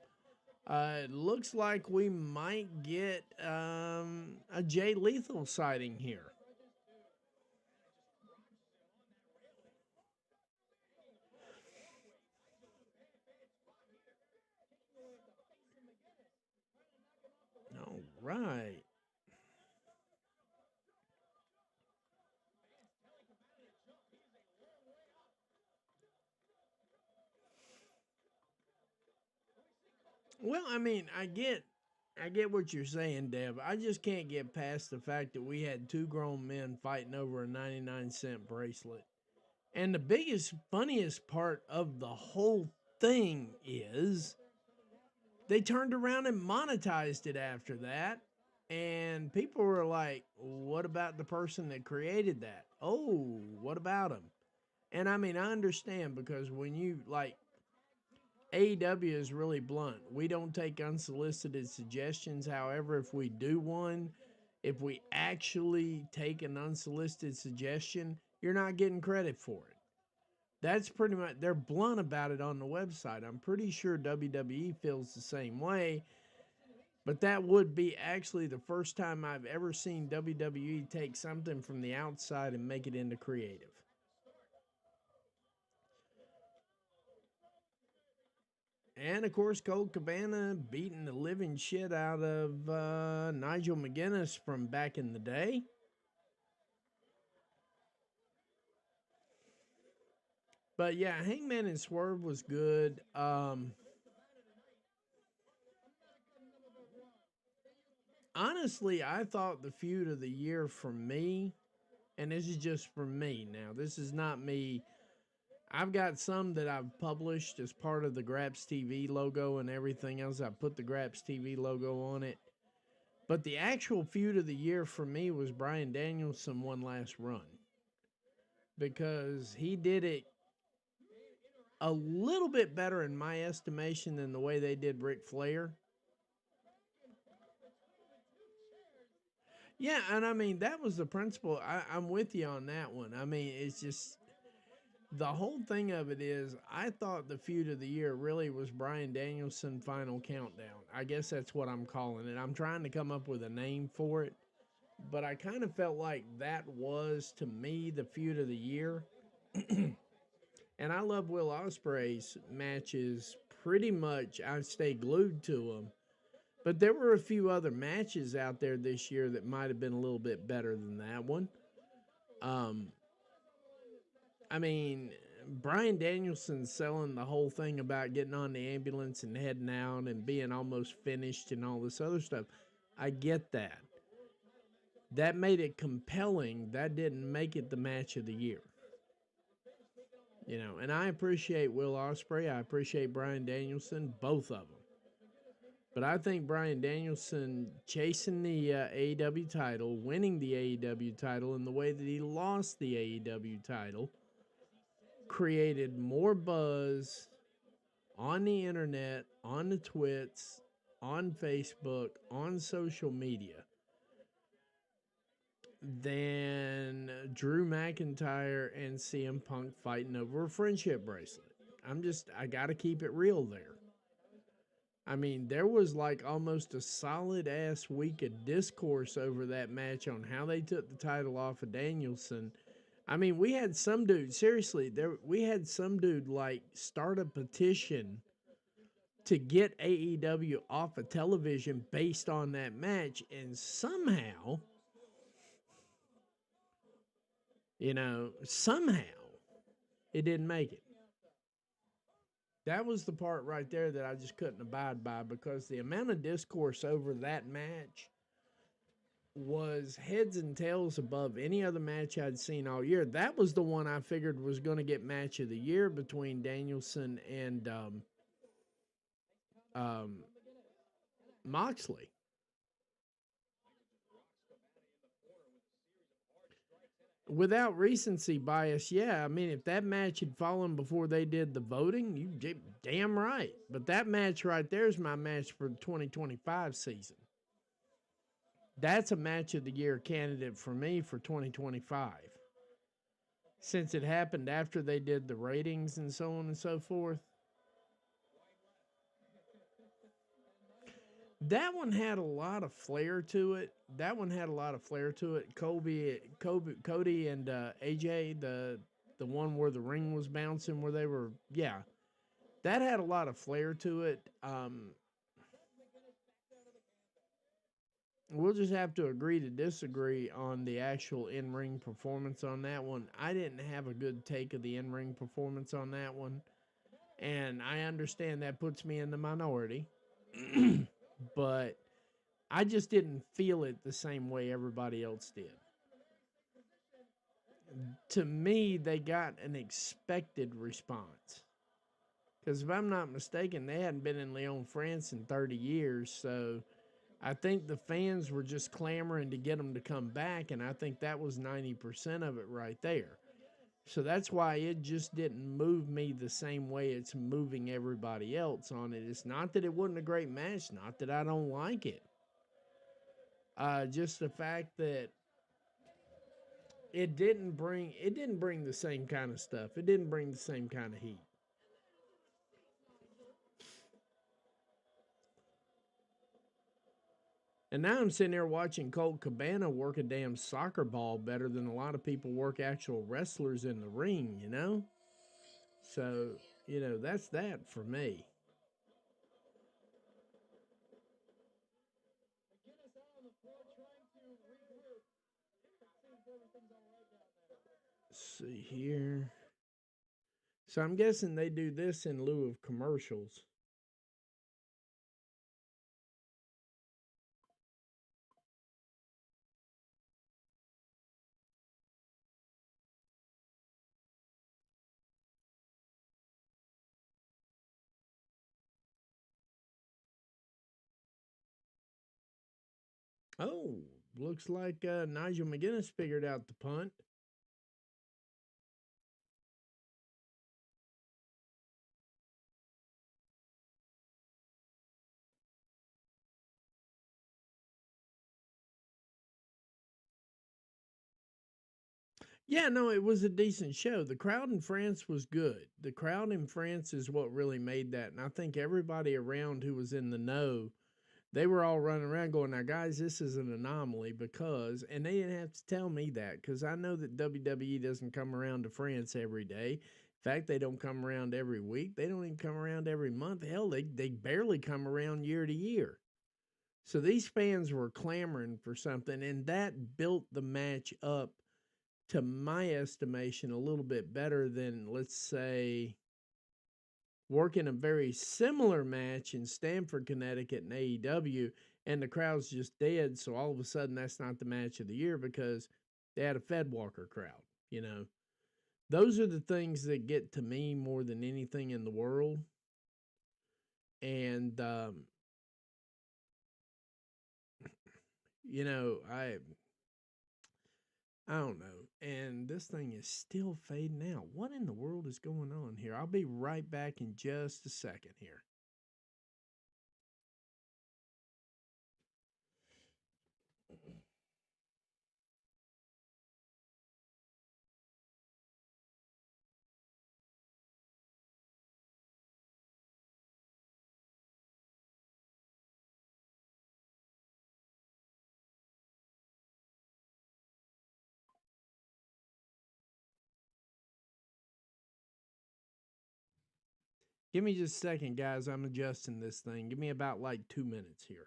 it looks like we might get a Jay Lethal sighting here. All right. Well, I mean, I get what you're saying, Deb. I just can't get past the fact that we had two grown men fighting over a 99-cent bracelet. And the biggest, funniest part of the whole thing is they turned around and monetized it after that. And people were like, what about the person that created that? Oh, what about him? And I mean, I understand because when you like, AEW is really blunt. We don't take unsolicited suggestions. However, if we do one, if we actually take an unsolicited suggestion, you're not getting credit for it. That's pretty much, they're blunt about it on the website. I'm pretty sure WWE feels the same way, but that would be actually the first time I've ever seen WWE take something from the outside and make it into creative. And of course, Colt Cabana beating the living shit out of Nigel McGuinness from back in the day. But yeah, Hangman and Swerve was good. Honestly, I thought the feud of the year for me, and this is just for me now, this is not me. I've got some that I've published as part of the Graps TV logo and everything else. I put the Graps TV logo on it. But the actual feud of the year for me was Bryan Danielson one last run. Because he did it a little bit better in my estimation than the way they did Ric Flair. Yeah, and I mean, that was the principle. I'm with you on that one. I mean, it's just, the whole thing of it is, I thought the feud of the year really was Bryan Danielson Final Countdown. I guess that's what I'm calling it. I'm trying to come up with a name for it, but I kind of felt like that was, to me, the feud of the year. And I love Will Ospreay's matches pretty much. I stay glued to them. But there were a few other matches out there this year that might have been a little bit better than that one. I mean, Bryan Danielson selling the whole thing about getting on the ambulance and heading out and being almost finished and all this other stuff. I get that. That made it compelling. That didn't make it the match of the year. You know, and I appreciate Will Ospreay. I appreciate Bryan Danielson, both of them. But I think Bryan Danielson chasing the AEW title, winning the AEW title, and the way that he lost the AEW title created more buzz on the internet, on the twits, on Facebook, on social media than Drew McIntyre and CM Punk fighting over a friendship bracelet. I got to keep it real there. I mean, there was like almost a solid ass week of discourse over that match on how they took the title off of Danielson. I mean, we had some dude, seriously, we had some dude like start a petition to get AEW off of television based on that match, and somehow, somehow it didn't make it. That was the part right there that I just couldn't abide by, because the amount of discourse over that match was heads and tails above any other match I'd seen all year. That was the one I figured was going to get match of the year between Danielson and Moxley. Without recency bias, yeah. I mean, if that match had fallen before they did the voting, you damn right. But that match right there is my match for the 2025 season. That's a match of the year candidate for me for 2025. Since it happened after they did the ratings and so on and so forth. That one had a lot of flair to it. Cody and AJ, the one where the ring was bouncing, where they were, yeah. That had a lot of flair to it. We'll just have to agree to disagree on the actual in-ring performance on that one. I didn't have a good take of the in-ring performance on that one. And I understand that puts me in the minority. But I just didn't feel it the same way everybody else did. To me, they got an expected response. Because if I'm not mistaken, they hadn't been in Lyon, France in 30 years. So I think the fans were just clamoring to get them to come back. And I think that was 90% of it right there. So that's why it just didn't move me the same way it's moving everybody else on it. It's not that it wasn't a great match, not that I don't like it. Just the fact that it didn't bring the same kind of stuff. It didn't bring the same kind of heat. And now I'm sitting there watching Colt Cabana work a damn soccer ball better than a lot of people work actual wrestlers in the ring, you know? So, that's that for me. Let's see here. So I'm guessing they do this in lieu of commercials. Oh, looks like Nigel McGuinness figured out the punt. Yeah, no, it was a decent show. The crowd in France was good. The crowd in France is what really made that. And I think everybody around who was in the know, they were all running around going, now, guys, this is an anomaly because, and they didn't have to tell me that because I know that WWE doesn't come around to France every day. In fact, they don't come around every week. They don't even come around every month. Hell, they barely come around year to year. So these fans were clamoring for something, and that built the match up to my estimation, a little bit better than, let's say, working a very similar match in Stamford, Connecticut in AEW, and the crowd's just dead. So all of a sudden, that's not the match of the year because they had a Fed Walker crowd. You know, those are the things that get to me more than anything in the world. And, I don't know. And this thing is still fading out. What in the world is going on here? I'll be right back in just a second here. Give me just a second, guys. I'm adjusting this thing. Give me about like 2 minutes here.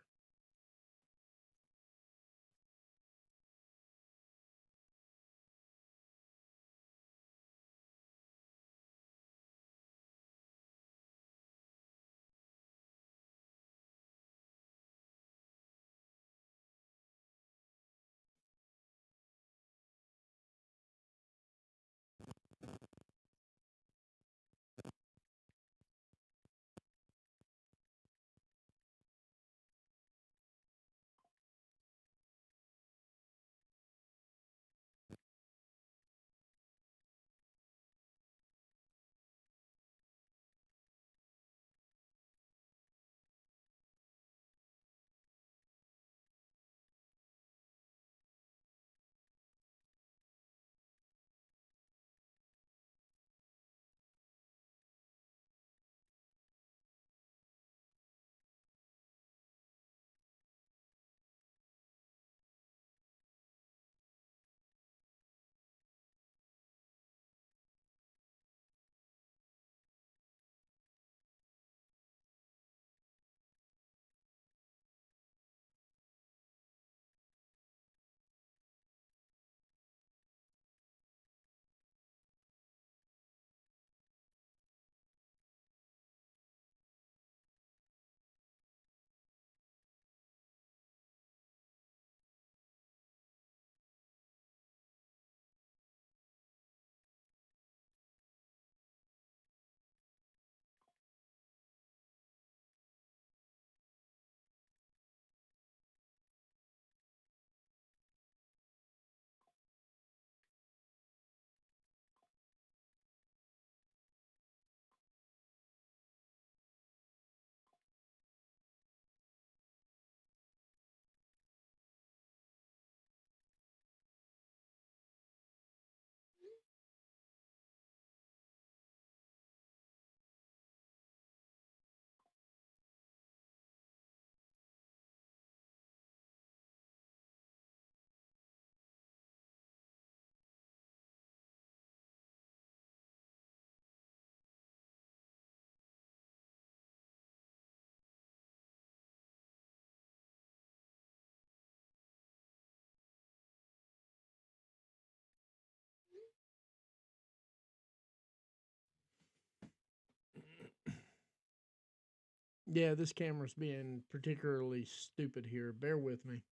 Yeah, this camera's being particularly stupid here. Bear with me.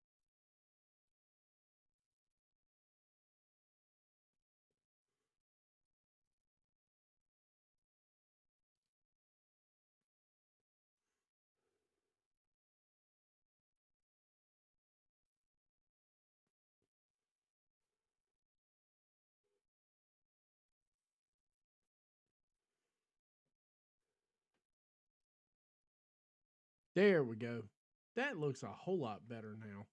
There we go. That looks a whole lot better now.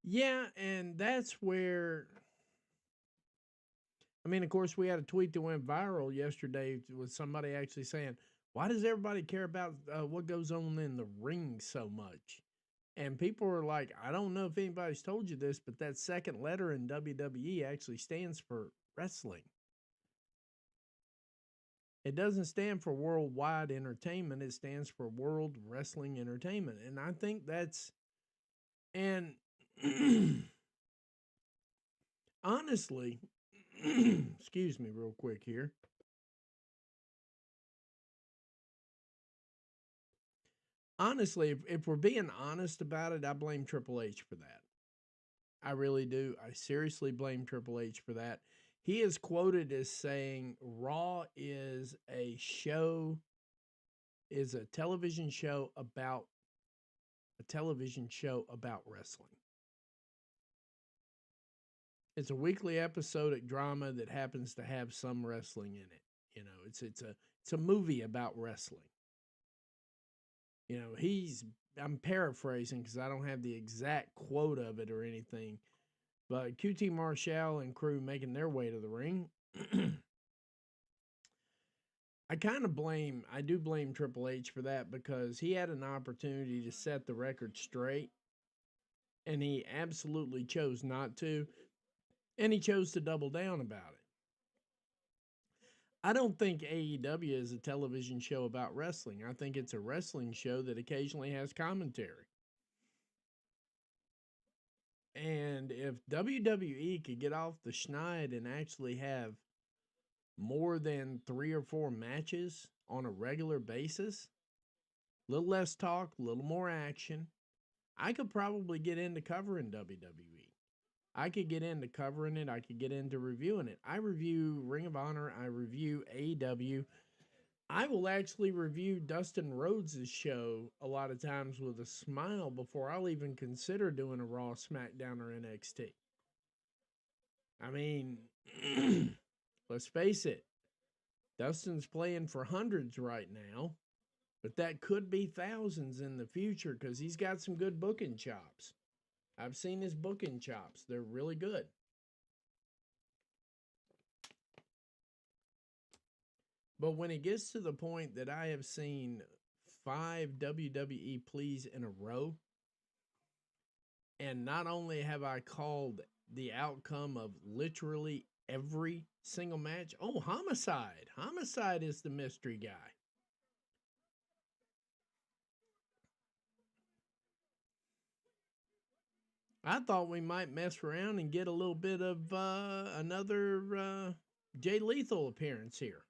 Yeah, and that's where I mean, of course, we had a tweet that went viral yesterday with somebody actually saying, "Why does everybody care about what goes on in the ring so much?" And people were like, "I don't know if anybody's told you this, but that second letter in WWE actually stands for wrestling. It doesn't stand for worldwide entertainment. It stands for World Wrestling Entertainment." And I think that's and honestly, excuse me, real quick here. Honestly, if we're being honest about it, I blame Triple H for that. I really do. I seriously blame Triple H for that. He is quoted as saying Raw is a television show about wrestling. It's a weekly episodic drama that happens to have some wrestling in it. You know, it's a movie about wrestling. You know, I'm paraphrasing because I don't have the exact quote of it or anything, but QT Marshall and crew making their way to the ring. I do blame Triple H for that because he had an opportunity to set the record straight and he absolutely chose not to, and he chose to double down about it. I don't think AEW is a television show about wrestling. I think it's a wrestling show that occasionally has commentary. And if WWE could get off the schneid and actually have more than 3 or 4 matches on a regular basis, a little less talk, a little more action, I could probably get into covering WWE. I could get into covering it. I could get into reviewing it. I review Ring of Honor. I review AEW. I will actually review Dustin Rhodes' show a lot of times with a smile before I'll even consider doing a Raw, SmackDown, or NXT. I mean, let's face it, Dustin's playing for hundreds right now, but that could be thousands in the future because he's got some good booking chops. I've seen his booking chops, they're really good. But when it gets to the point that I have seen 5 WWE pleas in a row, and not only have I called the outcome of literally every single match, oh, Homicide. Homicide is the mystery guy. I thought we might mess around and get a little bit of another Jay Lethal appearance here.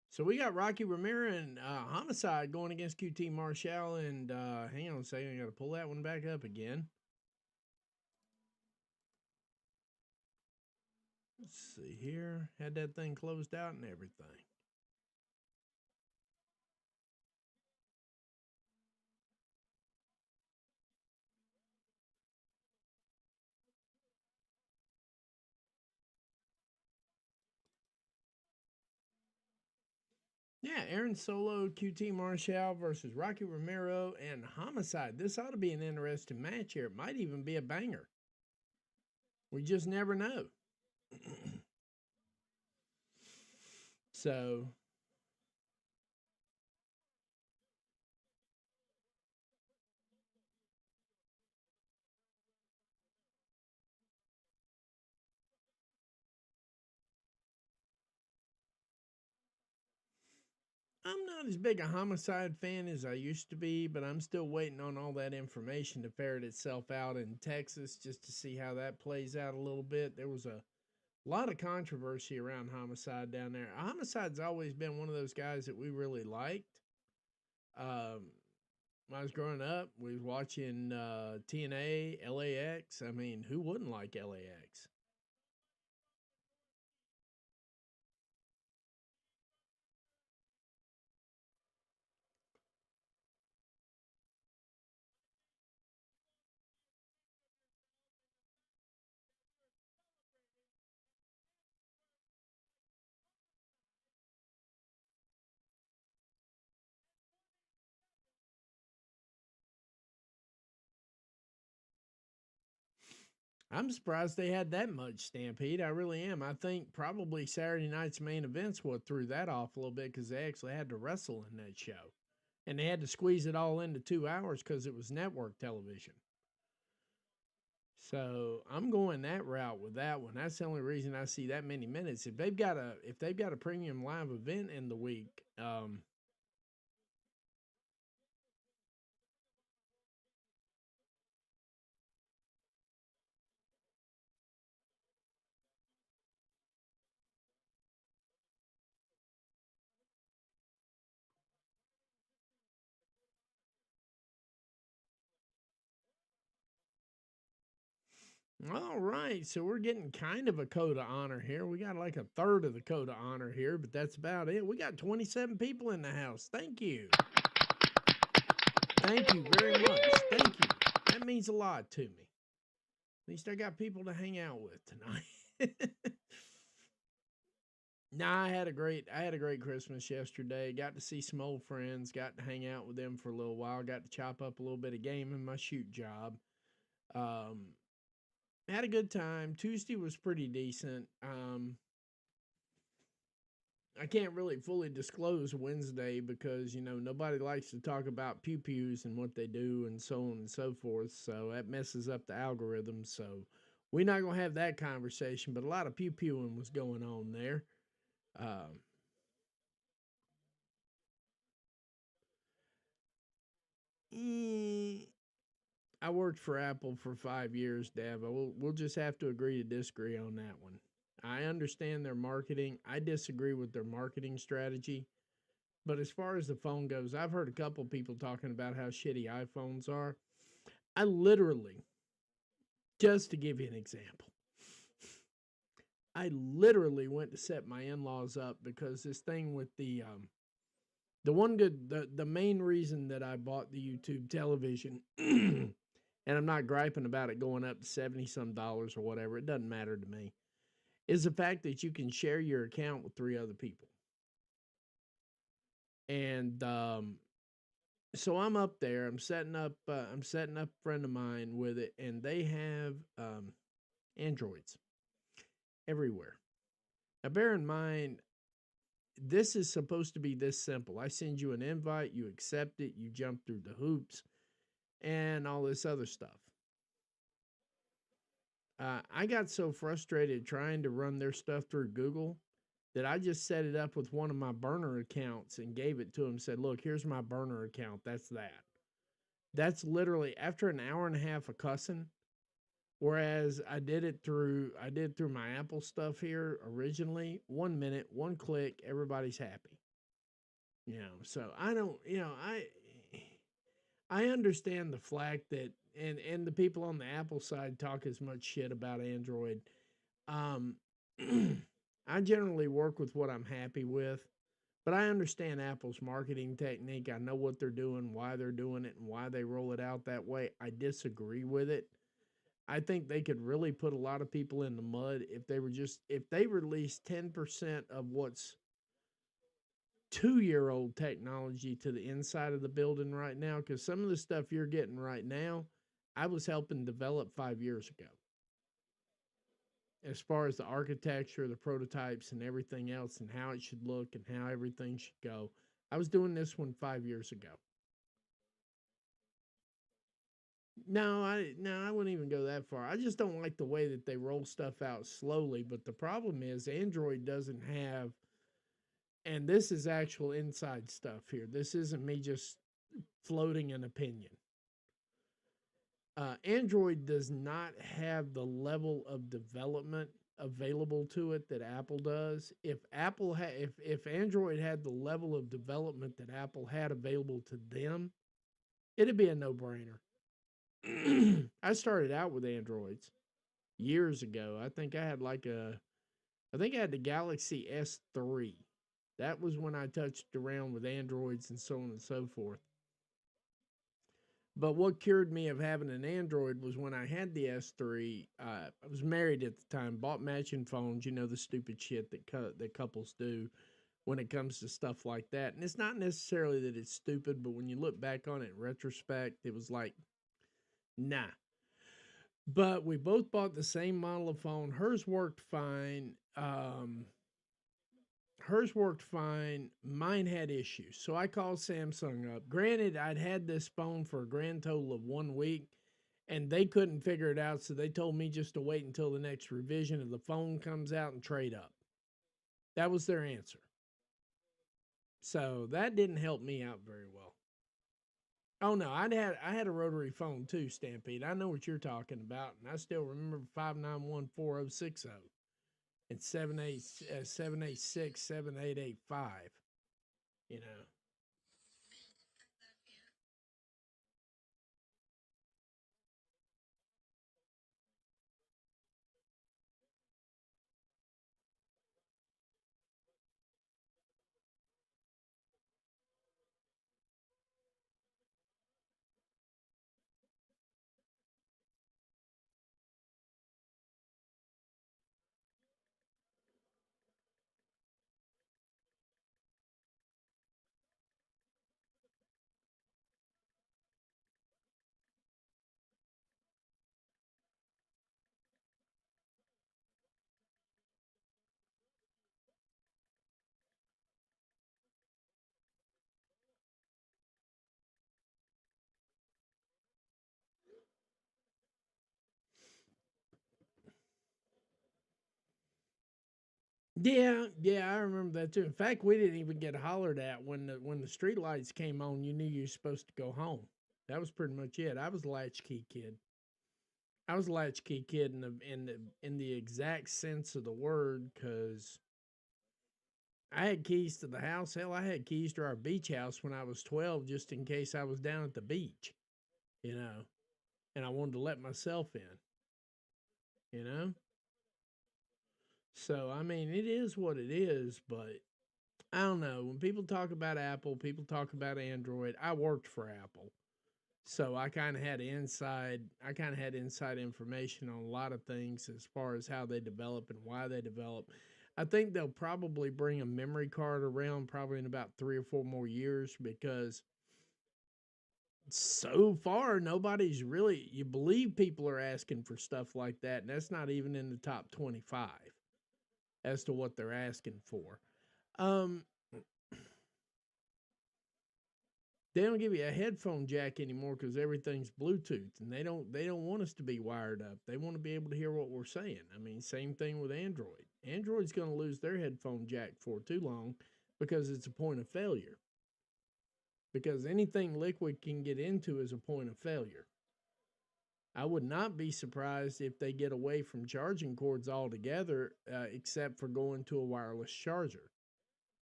So we got Rocky Romero and Homicide going against QT Marshall. And hang on a second, I got to pull that one back up again. Let's see here. Had that thing closed out and everything. Yeah, Aaron Solo, QT Marshall versus Rocky Romero and Homicide. This ought to be an interesting match here. It might even be a banger. We just never know. So, I'm not as big a Homicide fan as I used to be, but I'm still waiting on all that information to ferret itself out in Texas just to see how that plays out a little bit. There was a lot of controversy around Homicide down there. Homicide's always been one of those guys that we really liked. When I was growing up, we was watching TNA, LAX. I mean, who wouldn't like LAX? I'm surprised they had that much Stampede. I really am. I think probably Saturday night's main events what threw that off a little bit because they actually had to wrestle in that show. And they had to squeeze it all into 2 hours because it was network television. So I'm going that route with that one. That's the only reason I see that many minutes. If they've got a premium live event in the week, all right, so we're getting kind of a code of honor here. We got like a third of the code of honor here, but that's about it. We got 27 people in the house. Thank you. Thank you very much. Thank you. That means a lot to me. At least I got people to hang out with tonight. Nah, I had a great Christmas yesterday. Got to see some old friends, got to hang out with them for a little while, got to chop up a little bit of game in my shoot job. Um, had a good time. Tuesday was pretty decent. I can't really fully disclose Wednesday because nobody likes to talk about pew pews and what they do and so on and so forth. So that messes up the algorithm. So we're not gonna have that conversation. But a lot of pew pewing was going on there. Um, eh, I worked for Apple for 5 years, Dev. We'll just have to agree to disagree on that one. I understand their marketing. I disagree with their marketing strategy. But as far as the phone goes, I've heard a couple people talking about how shitty iPhones are. I literally, just to give you an example, I literally went to set my in-laws up because this thing with the main reason that I bought the YouTube television, and I'm not griping about it going up to 70 some dollars or whatever, it doesn't matter to me, is the fact that you can share your account with 3 other people. And so I'm up there. I'm setting up. A friend of mine with it, and they have androids everywhere. Now, bear in mind, this is supposed to be this simple. I send you an invite, you accept it, you jump through the hoops, and all this other stuff. I got so frustrated trying to run their stuff through Google that I just set it up with one of my burner accounts and gave it to them. Said, "Look, here's my burner account. That's that." That's literally after an hour and a half of cussing. Whereas I did through my Apple stuff here originally. 1 minute, one click, everybody's happy. So I don't, I understand the flack that and the people on the Apple side talk as much shit about Android. Um, I generally work with what I'm happy with, but I understand Apple's marketing technique. I know what they're doing, why they're doing it, and why they roll it out that way. I disagree with it. I think they could really put a lot of people in the mud if they released 10% of what's 2-year-old technology to the inside of the building right now, because some of the stuff you're getting right now, I was helping develop 5 years ago. As far as the architecture, the prototypes, and everything else, and how it should look and how everything should go, I was doing this one 5 years ago. No, I wouldn't even go that far. I just don't like the way that they roll stuff out slowly. But the problem is, Android doesn't have and this is actual inside stuff here. This isn't me just floating an opinion. Android does not have the level of development available to it that Apple does. If Android had the level of development that Apple had available to them, it'd be a no-brainer. I started out with Androids years ago. I think I had the Galaxy S3. That was when I touched around with Androids and so on and so forth. But what cured me of having an Android was when I had the S3. I was married at the time, bought matching phones. You know, the stupid shit that couples do when it comes to stuff like that. And it's not necessarily that it's stupid, but when you look back on it in retrospect, it was like, nah. But we both bought the same model of phone. Hers worked fine. Mine had issues. So I called Samsung up. Granted, I'd had this phone for a grand total of 1 week, and they couldn't figure it out. So they told me just to wait until the next revision of the phone comes out and trade up. That was their answer. So that didn't help me out very well. Oh no, I had a rotary phone too, Stampede. I know what you're talking about, and I still remember 5914060 and 7867885. You know. Yeah, I remember that too. In fact, we didn't even get hollered at when the street lights came on. You knew you were supposed to go home. That was pretty much it. I was a latchkey kid. I was a latchkey kid in the exact sense of the word, because I had keys to the house. Hell, I had keys to our beach house when I was 12, just in case I was down at the beach, you know, and I wanted to let myself in, you know. So I mean, it is what it is, but I don't know. When people talk about Apple, people talk about Android. I worked for Apple. So I kind of had inside information on a lot of things as far as how they develop and why they develop. I think they'll probably bring a memory card around probably in about 3 or 4 more years, because so far nobody's really, you believe people are asking for stuff like that, and that's not even in the top 25 as to what they're asking for. Um, they don't give you a headphone jack anymore because everything's Bluetooth, and they don't want us to be wired up. They want to be able to hear what we're saying. I mean, same thing with Android. Android's going to lose their headphone jack for too long because it's a point of failure. Because anything liquid can get into is a point of failure. I would not be surprised if they get away from charging cords altogether, except for going to a wireless charger.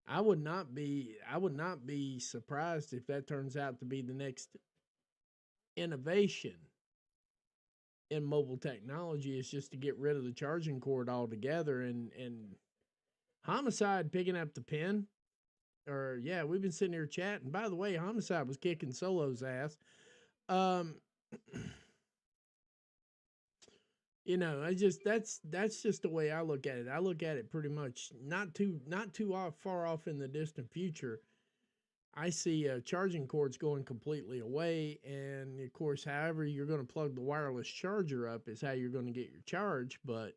I would not be surprised if that turns out to be the next innovation in mobile technology, is just to get rid of the charging cord altogether. And Homicide picking up the pen, or yeah, we've been sitting here chatting. By the way, Homicide was kicking Solo's ass. Um I just that's just the way I look at it. I look at it pretty much not too far off in the distant future. I see charging cords going completely away, and of course, however you're going to plug the wireless charger up is how you're going to get your charge. But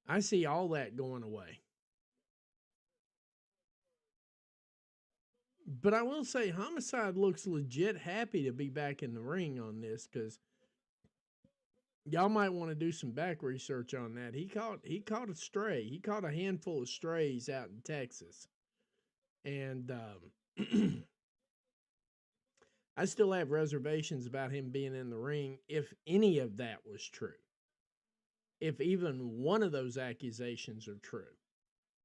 I see all that going away. But I will say, Homicide looks legit happy to be back in the ring on this, because Y'all might want to do some back research on that. He caught a stray. He caught a handful of strays out in Texas, and I still have reservations about him being in the ring if any of that was true. If even one of those accusations are true,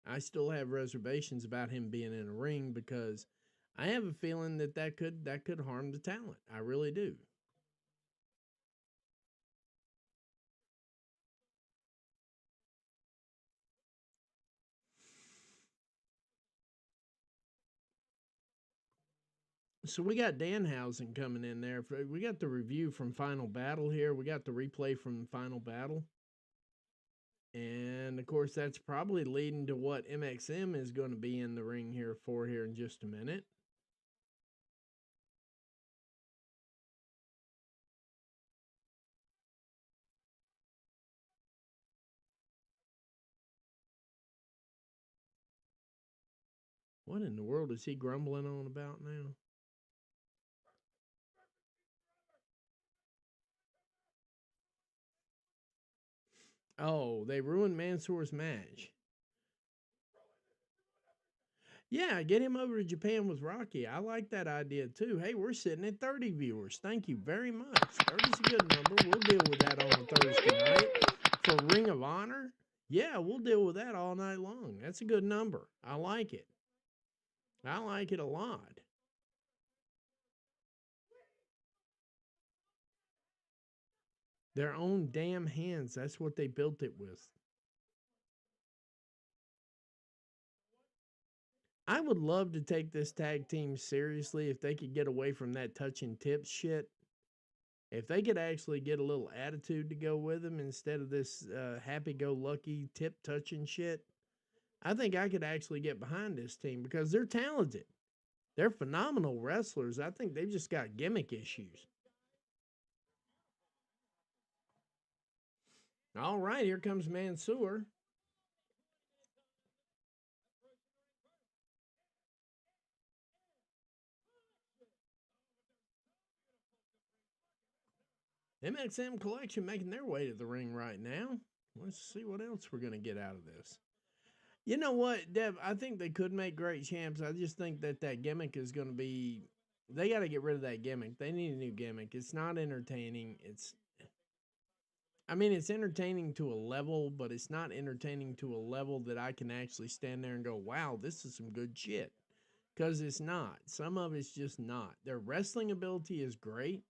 I still have reservations about him being in a ring because I have a feeling that could harm the talent. I really do. So we got Danhausen coming in there. We got the review from Final Battle here. We got the replay from Final Battle. And of course, that's probably leading to what MXM is going to be in the ring here for here in just a minute. What in the world is he grumbling on about now? Oh, they ruined Mansoor's match. Yeah, get him over to Japan with Rocky. I like that idea too. Hey, we're sitting at 30 viewers. Thank you very much. 30's a good number. We'll deal with that on a Thursday night. For Ring of Honor, yeah, we'll deal with that all night long. That's a good number. I like it. I like it a lot. Their own damn hands. That's what they built it with. I would love to take this tag team seriously if they could get away from that touching tips shit. If they could actually get a little attitude to go with them instead of this happy-go-lucky tip-touching shit, I think I could actually get behind this team because they're talented. They're phenomenal wrestlers. I think they've just got gimmick issues. All right, here comes Mansoor. MXM Collection making their way to the ring right now. Let's see what else we're going to get out of this. You know what, Dev? I think they could make great champs. I just think that gimmick is going to be. They got to get rid of that gimmick. They need a new gimmick. It's not entertaining. It's entertaining to a level, but it's not entertaining to a level that I can actually stand there and go, wow, this is some good shit. Because it's not. Some of it's just not. Their wrestling ability is great.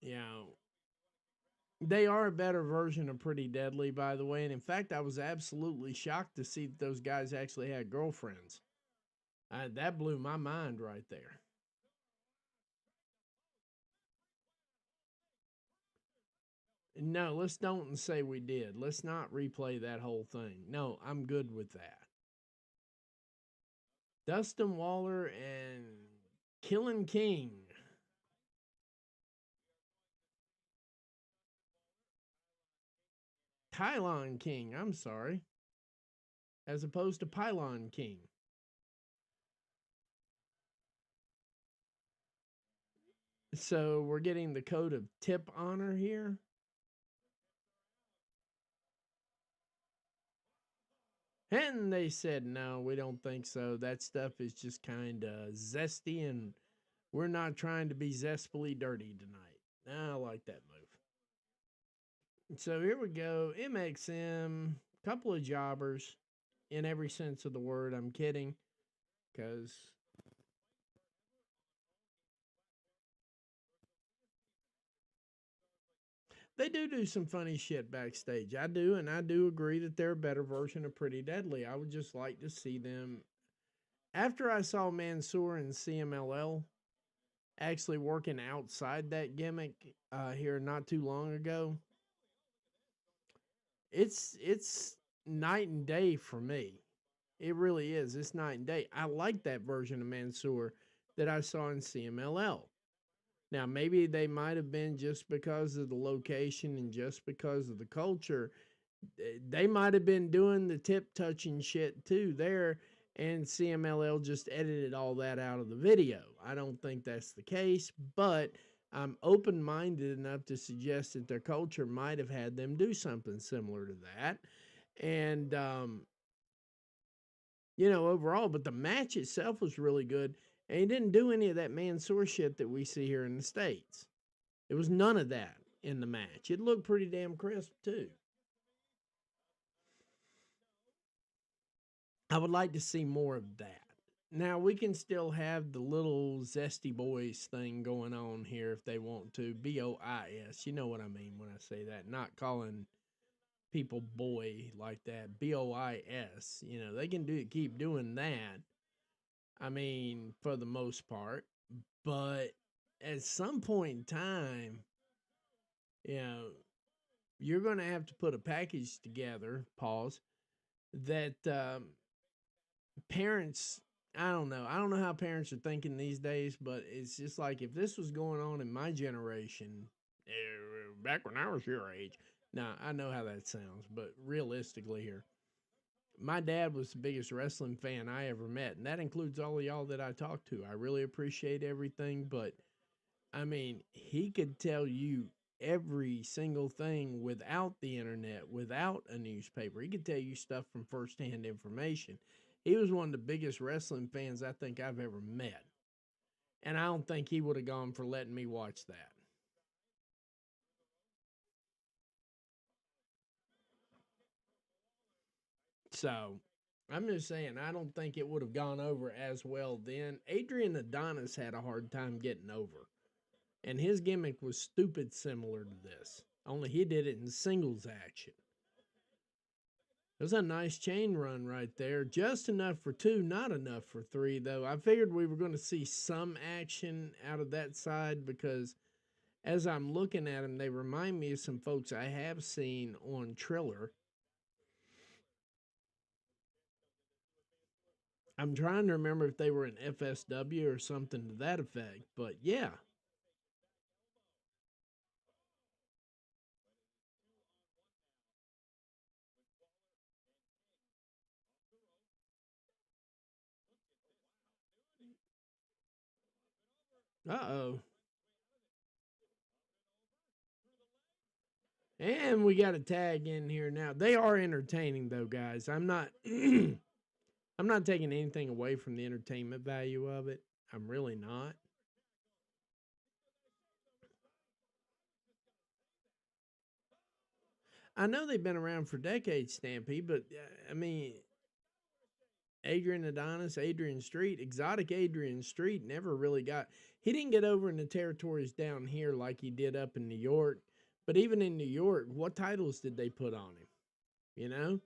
You know, they are a better version of Pretty Deadly, by the way. And in fact, I was absolutely shocked to see that those guys actually had girlfriends. That blew my mind right there. No, let's don't say we did. Let's not replay that whole thing. No, I'm good with that. Dustin Waller and Killing King. Tylon King, I'm sorry. As opposed to Pylon King. So we're getting the code of tip honor here. And they said, no, we don't think so. That stuff is just kind of zesty, and we're not trying to be zestfully dirty tonight. I like that move. So here we go. MXM, couple of jobbers in every sense of the word. I'm kidding, because they do some funny shit backstage. I do, and I do agree that they're a better version of Pretty Deadly. I would just like to see them. After I saw Mansoor and CMLL actually working outside that gimmick here not too long ago, it's night and day for me. It really is. It's night and day. I like that version of Mansoor that I saw in CMLL. Now, maybe they might have been just because of the location and just because of the culture. They might have been doing the tip touching shit too there, and CMLL just edited all that out of the video. I don't think that's the case, but I'm open-minded enough to suggest that their culture might have had them do something similar to that. And overall, but the match itself was really good. And he didn't do any of that Mansoor shit that we see here in the States. It was none of that in the match. It looked pretty damn crisp, too. I would like to see more of that. Now, we can still have the little zesty boys thing going on here if they want to. BOIS. You know what I mean when I say that. Not calling people boy like that. BOIS. They can keep doing that. I mean, for the most part. But at some point in time, you know, you're going to have to put a package together, pause, that parents, I don't know. I don't know how parents are thinking these days, but it's just like if this was going on in my generation, back when I was your age. Now, I know how that sounds, but realistically here, my dad was the biggest wrestling fan I ever met, and that includes all of y'all that I talked to. I really appreciate everything, but I mean, he could tell you every single thing without the internet, without a newspaper. He could tell you stuff from firsthand information. He was one of the biggest wrestling fans I think I've ever met. And I don't think he would have gone for letting me watch that. So, I'm just saying, I don't think it would have gone over as well then. Adrian Adonis had a hard time getting over. And his gimmick was stupid similar to this. Only he did it in singles action. It was a nice chain run right there. Just enough for two, not enough for three, though. I figured we were going to see some action out of that side because as I'm looking at them, they remind me of some folks I have seen on Triller. I'm trying to remember if they were in FSW or something to that effect, but yeah. Uh-oh. And we got a tag in here now. They are entertaining though, guys. I'm not I'm not taking anything away from the entertainment value of it. I'm really not. I know they've been around for decades, Stampede, but I mean, Adrian Adonis, Adrian Street, exotic Adrian Street never really got. He didn't get over in the territories down here like he did up in New York. But even in New York, what titles did they put on him? You know?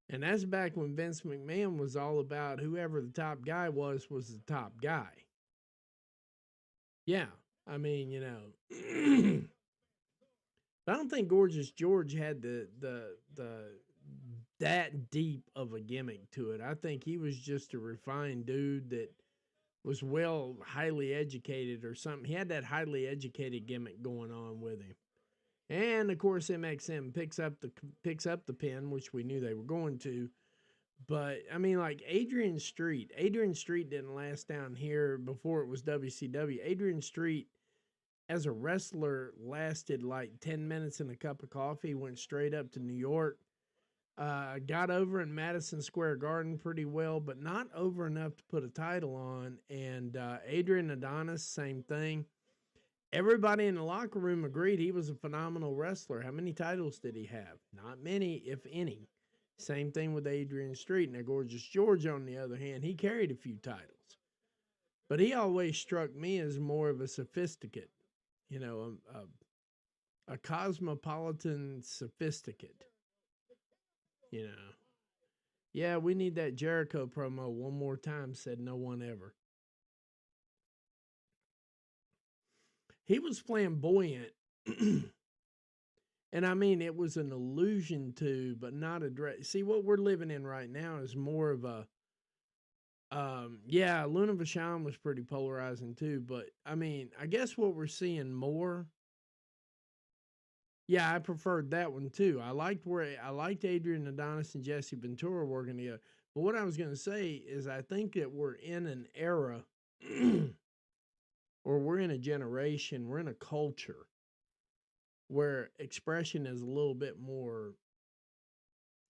And that's back when Vince McMahon was all about whoever the top guy was the top guy. Yeah. I mean, I don't think Gorgeous George had the that deep of a gimmick to it. I think he was just a refined dude that was highly educated or something. He had that highly educated gimmick going on with him. And of course MXM picks up the pin, which we knew they were going to. But I mean, like Adrian Street didn't last down here before it was WCW. Adrian Street as a wrestler lasted like 10 minutes in a cup of coffee, went straight up to New York. Got over in Madison Square Garden pretty well, but not over enough to put a title on. And Adrian Adonis, same thing. Everybody in the locker room agreed he was a phenomenal wrestler. How many titles did he have? Not many, if any. Same thing with Adrian Street. Now, Gorgeous George, on the other hand, he carried a few titles. But he always struck me as more of a sophisticate, a cosmopolitan sophisticate. You know. Yeah, we need that Jericho promo one more time, said no one ever. He was flamboyant. And I mean, it was an allusion to, but not a direct. See, what we're living in right now is more of a, yeah, Luna Vachon was pretty polarizing too, but I mean, I guess what we're seeing more. Yeah, I preferred that one too. I liked Adrian Adonis and Jesse Ventura working together. But what I was going to say is I think that we're in an era or we're in a generation, we're in a culture where expression is a little bit more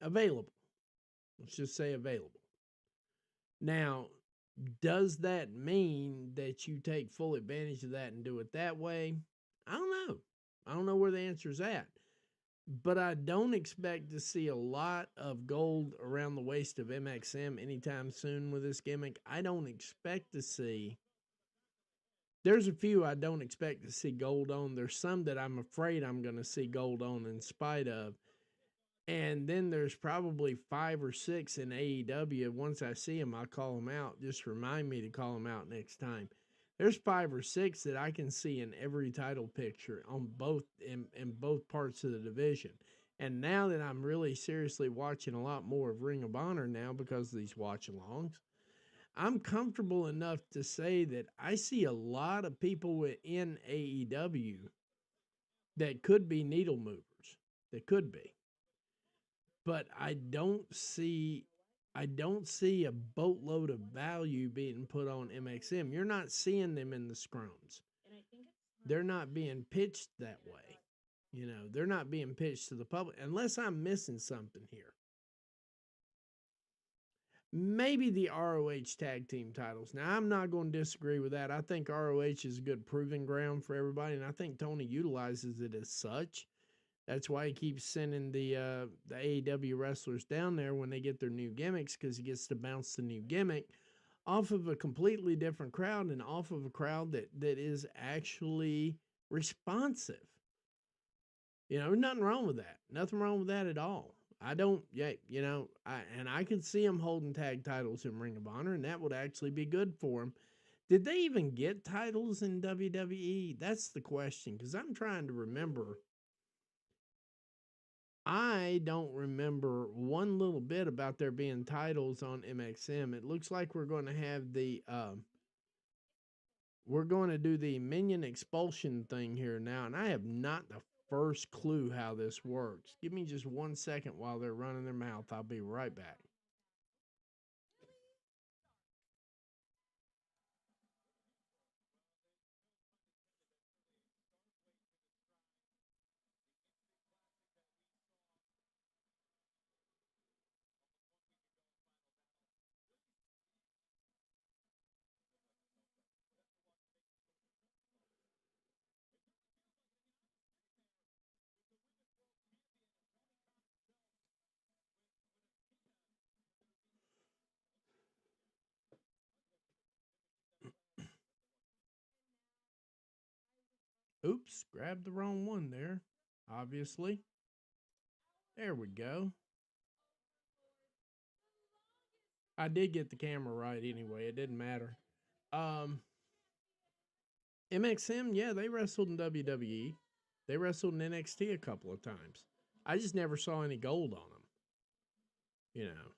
available. Let's just say available. Now, does that mean that you take full advantage of that and do it that way? I don't know. I don't know where the answer is at. But I don't expect to see a lot of gold around the waist of MXM anytime soon with this gimmick. I don't expect to see. There's a few I don't expect to see gold on. There's some that I'm afraid I'm going to see gold on in spite of. And then there's probably 5 or 6 in AEW. Once I see them, I'll call them out. Just remind me to call them out next time. There's 5 or 6 that I can see in every title picture on both in both parts of the division. And now that I'm really seriously watching a lot more of Ring of Honor now because of these watch-alongs, I'm comfortable enough to say that I see a lot of people within AEW that could be needle movers. That could be. But I don't see a boatload of value being put on MXM. You're not seeing them in the scrums. They're not being pitched that way. You know, they're not being pitched to the public unless I'm missing something here. Maybe the ROH tag team titles. Now, I'm not going to disagree with that. I think ROH is a good proving ground for everybody, and I think Tony utilizes it as such. That's why he keeps sending the AEW wrestlers down there when they get their new gimmicks, because he gets to bounce the new gimmick off of a completely different crowd and off of a crowd that is actually responsive. You know, nothing wrong with that. Nothing wrong with that at all. I don't, you know, I could see him holding tag titles in Ring of Honor, and that would actually be good for him. Did they even get titles in WWE? That's the question, because I'm trying to remember. I don't remember one little bit about there being titles on MXM. It looks like we're going to have we're going to do the minion expulsion thing here now, and I have not the first clue how this works. Give me just 1 second while they're running their mouth. I'll be right back. Oops, grabbed the wrong one there, obviously. There we go. I did get the camera right anyway. It didn't matter. MXM, yeah, they wrestled in WWE. They wrestled in NXT a couple of times. I just never saw any gold on them. You know.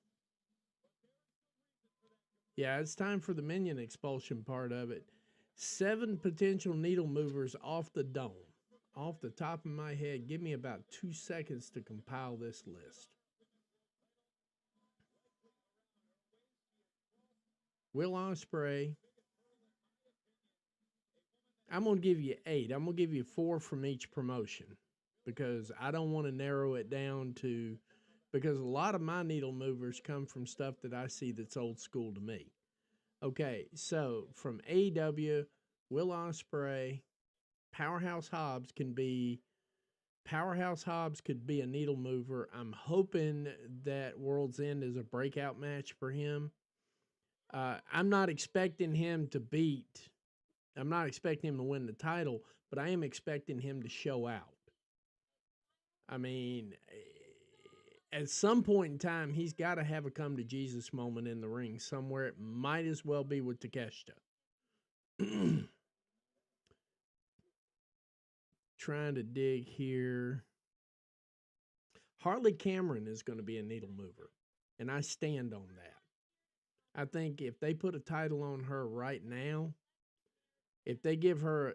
Yeah, it's time for the minion expulsion part of it. 7 potential needle movers off the dome. Off the top of my head, give me about 2 seconds to compile this list. Will Ospreay. I'm going to give you 8. I'm going to give you 4 from each promotion because I don't want to narrow it down to, because a lot of my needle movers come from stuff that I see that's old school to me. Okay, so from AEW, Will Ospreay, Powerhouse Hobbs could be a needle mover. I'm hoping that World's End is a breakout match for him. I'm not expecting him to win the title, but I am expecting him to show out. I mean, at some point in time, he's got to have a come to Jesus moment in the ring somewhere. It might as well be with Takeshita. Trying to dig here. Harley Cameron is going to be a needle mover, and I stand on that. I think if they put a title on her right now, if they give her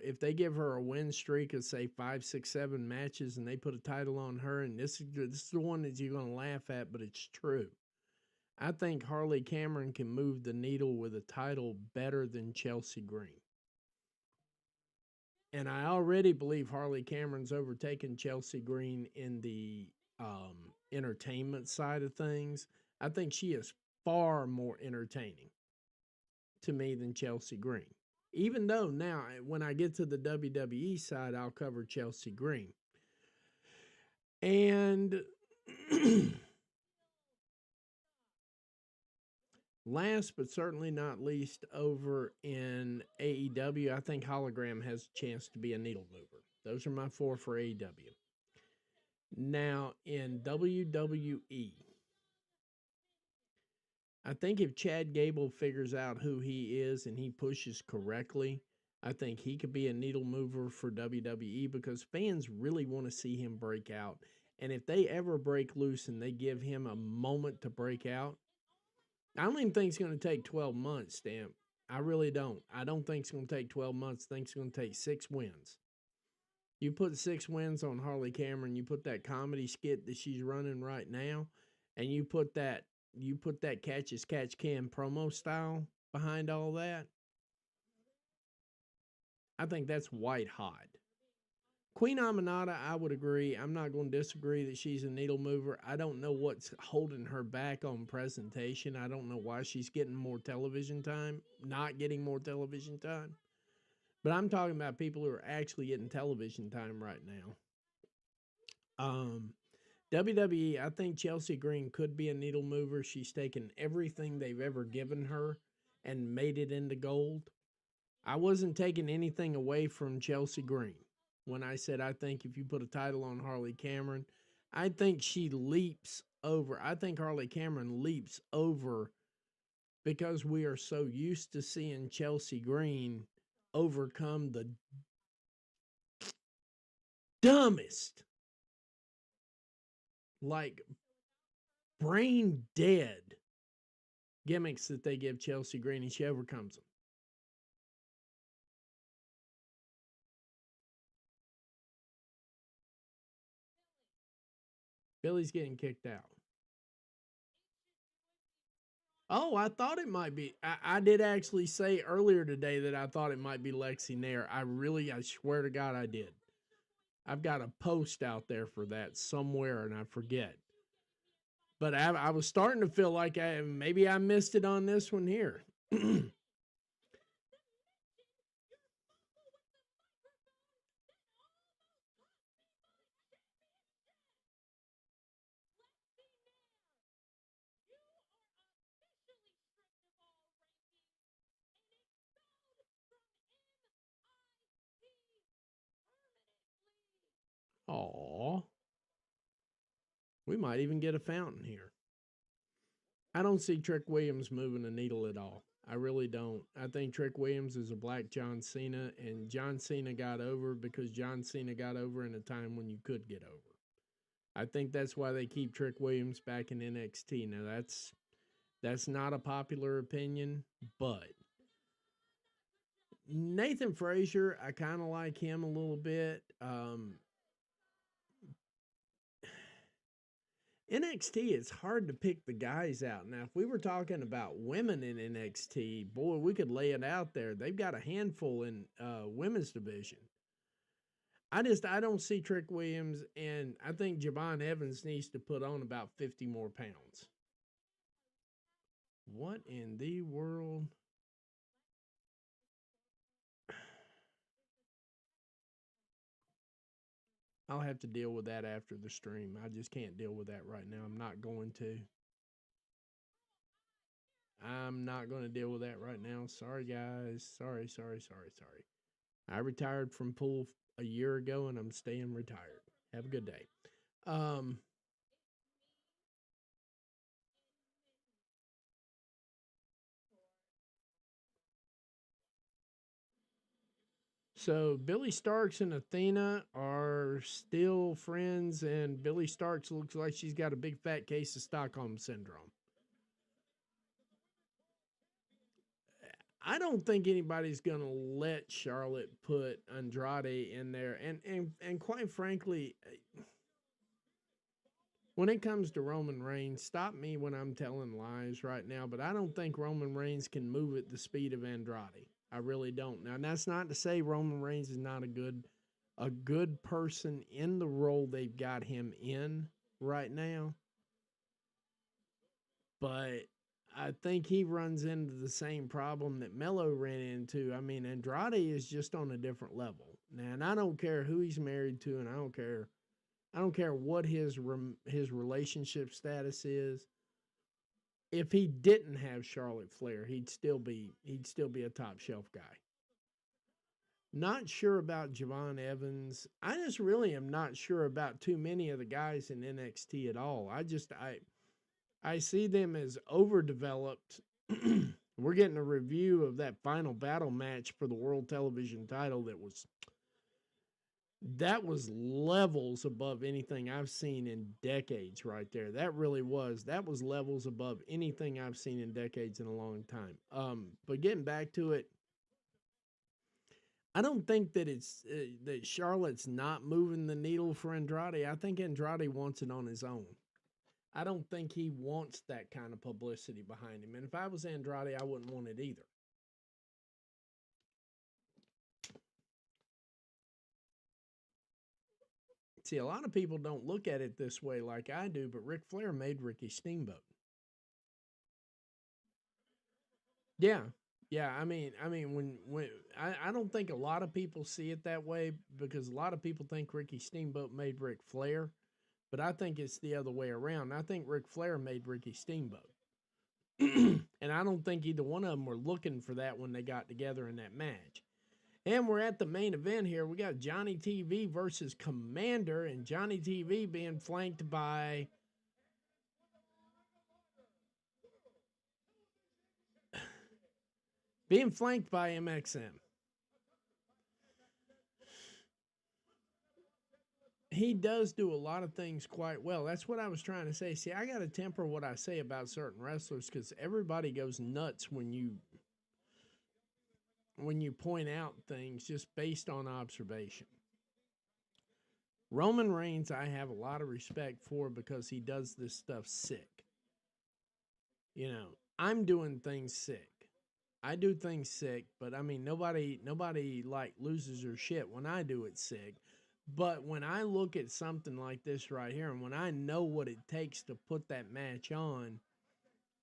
a win streak of say 5, 6, 7 matches, and they put a title on her, and this is the one that you're going to laugh at, but it's true. I think Harley Cameron can move the needle with a title better than Chelsea Green. And I already believe Harley Cameron's overtaken Chelsea Green in the entertainment side of things. I think she is far more entertaining to me than Chelsea Green. Even though now, when I get to the WWE side, I'll cover Chelsea Green. And last but certainly not least, over in AEW, I think Hologram has a chance to be a needle mover. Those are my 4 for AEW. Now, in WWE, I think if Chad Gable figures out who he is and he pushes correctly, I think he could be a needle mover for WWE because fans really want to see him break out. And if they ever break loose and they give him a moment to break out, I don't even think it's going to take 12 months, Stamp. I really don't. I don't think it's going to take 12 months. I think it's going to take 6 wins. You put 6 wins on Harley Cameron, you put that comedy skit that she's running right now, and you put that catch as catch can promo style behind all that. I think that's white hot. Queen Aminata, I would agree. I'm not going to disagree that she's a needle mover. I don't know what's holding her back on presentation. I don't know why she's getting more television time, not getting more television time. But I'm talking about people who are actually getting television time right now. WWE, I think Chelsea Green could be a needle mover. She's taken everything they've ever given her and made it into gold. I wasn't taking anything away from Chelsea Green when I said I think if you put a title on Harley Cameron, I think she leaps over. I think Harley Cameron leaps over because we are so used to seeing Chelsea Green overcome the dumbest, like brain dead gimmicks that they give Chelsea Green, and she overcomes them. Billy's getting kicked out. Oh, I thought it might be. I did actually say earlier today that I thought it might be Lexi Nair. I swear to God, I did. I've got a post out there for that somewhere, and I forget. But I was starting to feel like maybe I missed it on this one here. Aw. We might even get a fountain here. I don't see Trick Williams moving a needle at all. I really don't. I think Trick Williams is a black John Cena, and John Cena got over because John Cena got over in a time when you could get over. I think that's why they keep Trick Williams back in NXT. Now that's not a popular opinion, but Nathan Frazier, I kind of like him a little bit. NXT, it's hard to pick the guys out. Now, if we were talking about women in NXT, boy, we could lay it out there. They've got a handful in women's division. I don't see Trick Williams, and I think Javon Evans needs to put on about 50 more pounds. What in the world? I'll have to deal with that after the stream. I just can't deal with that right now. I'm not going to. I'm not going to deal with that right now. Sorry, guys. Sorry. I retired from pool a year ago, and I'm staying retired. Have a good day. So Billy Starks and Athena are still friends, and Billy Starks looks like she's got a big fat case of Stockholm syndrome. I don't think anybody's going to let Charlotte put Andrade in there. And quite frankly, when it comes to Roman Reigns, stop me when I'm telling lies right now, but I don't think Roman Reigns can move at the speed of Andrade. I really don't. Now that's not to say Roman Reigns is not a good person in the role they've got him in right now. But I think he runs into the same problem that Melo ran into. I mean, Andrade is just on a different level. Now, and I don't care who he's married to, and I don't care what his relationship status is. If he didn't have Charlotte Flair, he'd still be a top shelf guy. Not sure about Javon Evans. I just really am not sure about too many of the guys in NXT at all. I see them as overdeveloped. We're getting a review of that final battle match for the World Television title that was levels above anything I've seen in decades right there. That really was. That was levels above anything I've seen in decades in a long time. But getting back to it, I don't think that it's that Charlotte's not moving the needle for Andrade. I think Andrade wants it on his own. I don't think he wants that kind of publicity behind him. And if I was Andrade, I wouldn't want it either. See, a lot of people don't look at it this way like I do, but Ric Flair made Ricky Steamboat. Yeah. Yeah, when I don't think a lot of people see it that way because a lot of people think Ricky Steamboat made Ric Flair, but I think it's the other way around. I think Ric Flair made Ricky Steamboat. And I don't think either one of them were looking for that when they got together in that match. And we're at the main event here. We got Johnny TV versus Commander, and Johnny TV being flanked by MXM. He does do a lot of things quite well. That's what I was trying to say. See, I got to temper what I say about certain wrestlers because everybody goes nuts when you point out things just based on observation. Roman Reigns, I have a lot of respect for because he does this stuff sick. You know, I'm doing things sick. I do things sick, but I mean, nobody like loses their shit when I do it sick. But when I look at something like this right here, and when I know what it takes to put that match on,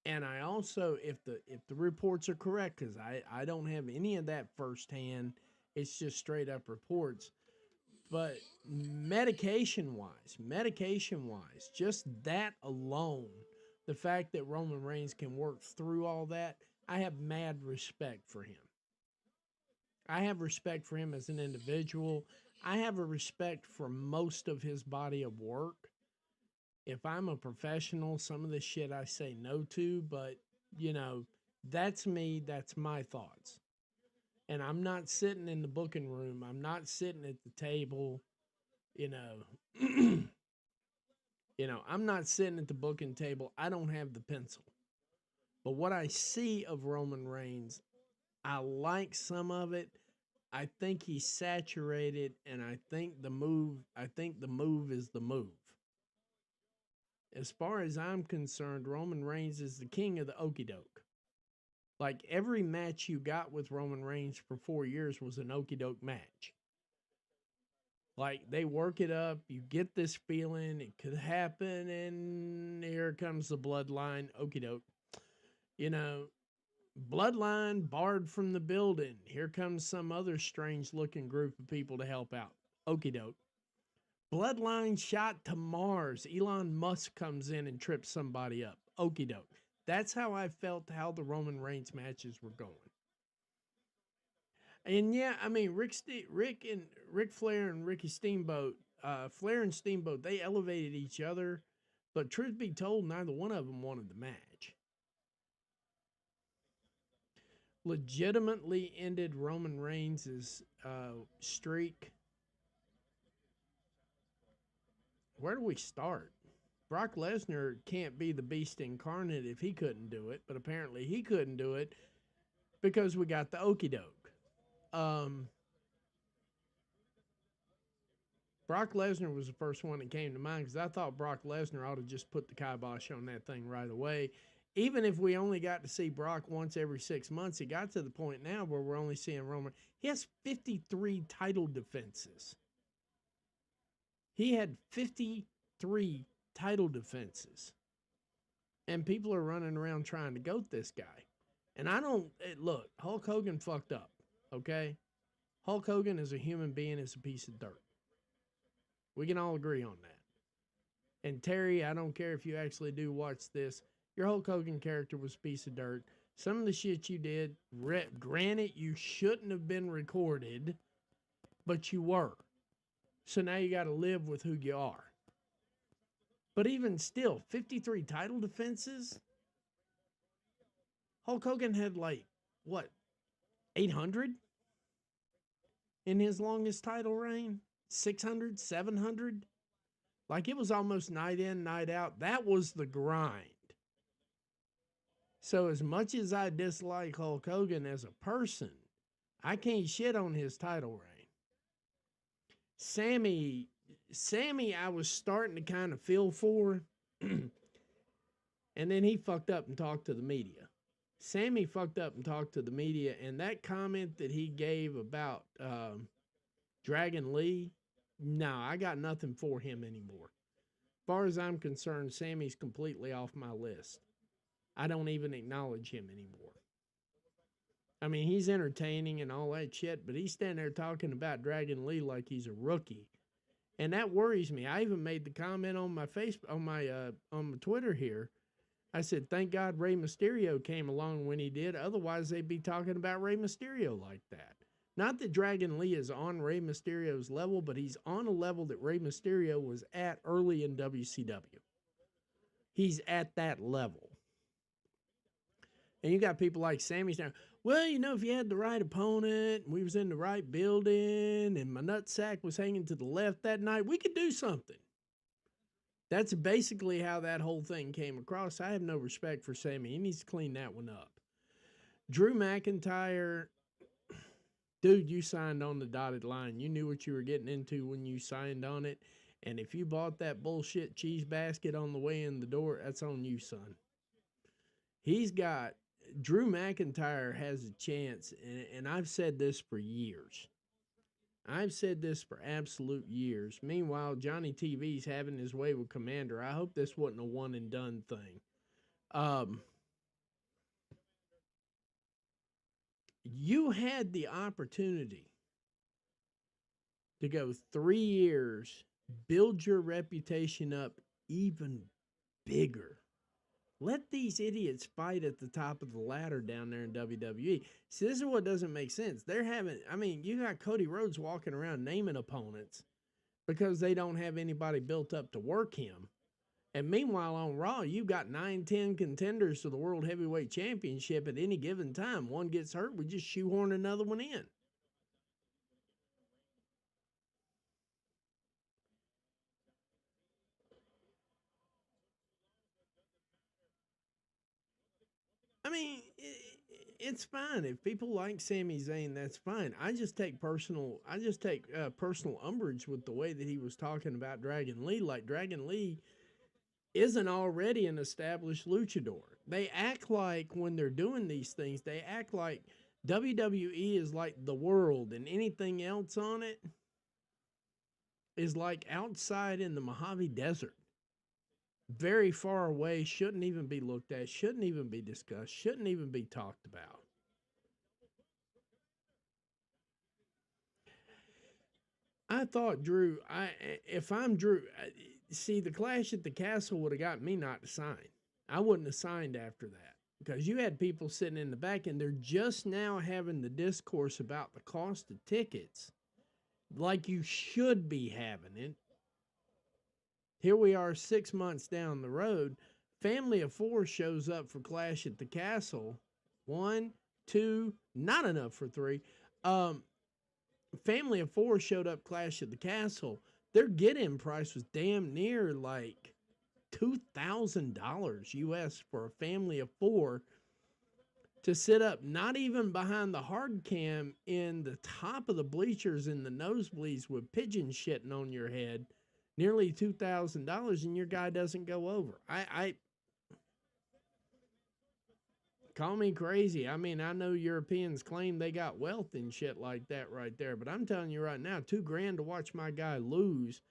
and I also, if the reports are correct, because I don't have any of that firsthand, it's just straight up reports. But medication wise, just that alone, the fact that Roman Reigns can work through all that, I have mad respect for him. I have respect for him as an individual. I have a respect for most of his body of work. If I'm a professional, some of the shit I say no to, but, you know, that's me, that's my thoughts. And I'm not sitting in the booking room, I'm not sitting at the table, you know. I'm not sitting at the booking table, I don't have the pencil. But what I see of Roman Reigns, I like some of it. I think he's saturated, and I think the move is the move. As far as I'm concerned, Roman Reigns is the king of the okie doke. Like every match you got with Roman Reigns for 4 years was an okie doke match. Like they work it up, you get this feeling it could happen, and here comes the bloodline, okie doke. You know, bloodline barred from the building. Here comes some other strange looking group of people to help out. Okie doke. Bloodline shot to Mars. Elon Musk comes in and trips somebody up. Okie doke. That's how I felt how the Roman Reigns matches were going. And yeah, I mean, Rick Flair and Ricky Steamboat, Flair and Steamboat, they elevated each other. But truth be told, neither one of them wanted the match. Legitimately ended Roman Reigns' streak. Where do we start? Brock Lesnar can't be the beast incarnate if he couldn't do it, but apparently he couldn't do it because we got the okie doke. Brock Lesnar was the first one that came to mind because I thought Brock Lesnar ought to just put the kibosh on that thing right away. even if we only got to see Brock once every 6 months, it got to the point now where we're only seeing Roman. He has 53 title defenses. He had 53 title defenses. And people are running around trying to goat this guy. And I don't, look, Hulk Hogan fucked up, okay? Hulk Hogan as a human being is a piece of dirt. We can all agree on that. And Terry, I don't care if you actually do watch this, your Hulk Hogan character was a piece of dirt. Some of the shit you did, granted, you shouldn't have been recorded, but you were. So now you got to live with who you are. But even still, 53 title defenses? Hulk Hogan had like, what, 800 in his longest title reign? 600, 700? Like it was almost night in, night out. That was the grind. So as much as I dislike Hulk Hogan as a person, I can't shit on his title reign. Sammy, I was starting to kind of feel for. And then he fucked up and talked to the media. Sammy fucked up and talked to the media, and that comment that he gave about Dragon Lee, no, I got nothing for him anymore. As far as I'm concerned, Sammy's completely off my list. I don't even acknowledge him anymore. I mean, he's entertaining and all that shit, but he's standing there talking about Dragon Lee like he's a rookie. And that worries me. I even made the comment on my on my Twitter here. I said, thank God Rey Mysterio came along when he did. Otherwise, they'd be talking about Rey Mysterio like that. Not that Dragon Lee is on Rey Mysterio's level, but he's on a level that Rey Mysterio was at early in WCW. He's at that level. And you got people like Sammy saying, well, you know, if you had the right opponent, and we was in the right building, and my nutsack was hanging to the left that night, we could do something. That's basically how that whole thing came across. I have no respect for Sammy. He needs to clean that one up. Drew McIntyre, dude, you signed on the dotted line. You knew what you were getting into when you signed on it. And if you bought that bullshit cheese basket on the way in the door, that's on you, son. Drew McIntyre has a chance, and I've said this for years. I've said this for absolute years. Meanwhile, Johnny TV's having his way with Commander. I hope this wasn't a one-and-done thing. You had the opportunity to go 3 years, build your reputation up even bigger. Let these idiots fight at the top of the ladder down there in WWE. See, this is what doesn't make sense. You got Cody Rhodes walking around naming opponents because they don't have anybody built up to work him. And meanwhile, on Raw, you've got 9-10 contenders to the World Heavyweight Championship at any given time. One gets hurt, we just shoehorn another one in. I mean, it's fine. If people like Sami Zayn, that's fine. I just take personal umbrage with the way that he was talking about Dragon Lee. Like Dragon Lee isn't already an established luchador. They act like when they're doing these things, they act like WWE is like the world and anything else on it is like outside in the Mojave Desert. Very far away, shouldn't even be looked at, shouldn't even be discussed, shouldn't even be talked about. I thought Drew, if I'm Drew, see, the Clash at the Castle would have got me not to sign. I wouldn't have signed after that because you had people sitting in the back and they're just now having the discourse about the cost of tickets like you should be having it. Here we are 6 months down the road. Family of 4 shows up for Clash at the Castle. 1, 2, not enough for 3. Family of 4 showed up Clash at the Castle. Their get-in price was damn near like $2,000 US for a family of 4 to sit up, not even behind the hard cam, in the top of the bleachers in the nosebleeds with pigeon shitting on your head. Nearly $2,000, and your guy doesn't go over. Call me crazy. I mean, I know Europeans claim they got wealth and shit like that right there, but I'm telling you right now, $2,000 to watch my guy lose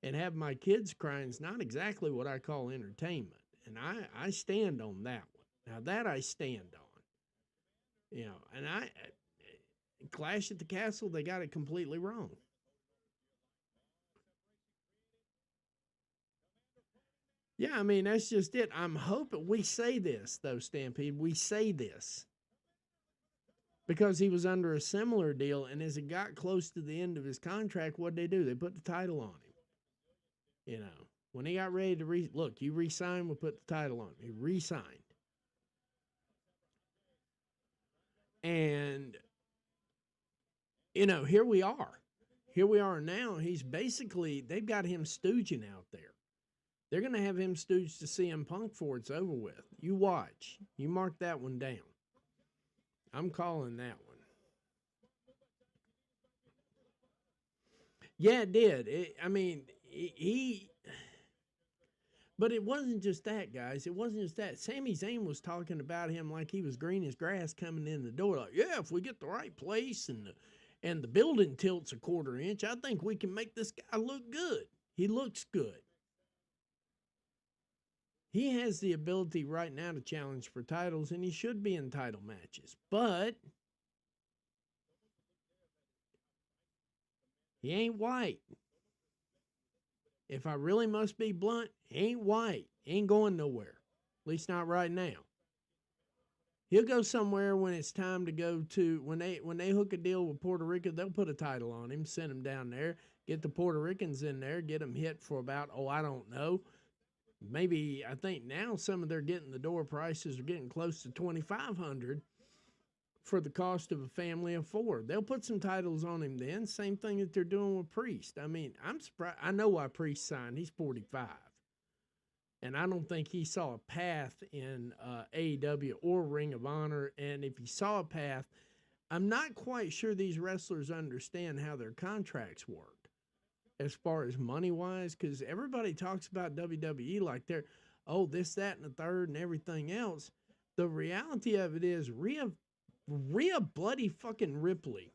and have my kids crying is not exactly what I call entertainment. And I stand on that one. Now that I stand on, and Clash at the Castle, they got it completely wrong. Yeah, I mean, that's just it. I'm hoping we say this, though, Stampede. We say this because he was under a similar deal, and as it got close to the end of his contract, what'd they do? They put the title on him. When he got ready to look, you re-sign, we'll put the title on him. He re-signed. And, here we are. Here we are now. He's basically, they've got him stooging out there. They're going to have him stooge to CM Punk before it's over with. You watch. You mark that one down. I'm calling that one. Yeah, it did. But it wasn't just that, guys. It wasn't just that. Sami Zayn was talking about him like he was green as grass coming in the door. Like, yeah, if we get the right place and the building tilts a quarter inch, I think we can make this guy look good. He looks good. He has the ability right now to challenge for titles, and he should be in title matches. But he ain't white. If I really must be blunt, he ain't white. He ain't going nowhere. At least not right now. He'll go somewhere when it's time to go to, when they hook a deal with Puerto Rico, they'll put a title on him, send him down there, get the Puerto Ricans in there, get them hit for about, I don't know, maybe, I think now some of their getting the door prices are getting close to $2,500 for the cost of a family of four. They'll put some titles on him then. Same thing that they're doing with Priest. I mean, I'm surprised. I know why Priest signed. He's 45. And I don't think he saw a path in AEW or Ring of Honor. And if he saw a path, I'm not quite sure these wrestlers understand how their contracts work as far as money-wise, because everybody talks about WWE like they're, this, that, and the third and everything else. The reality of it is Rhea bloody fucking Ripley,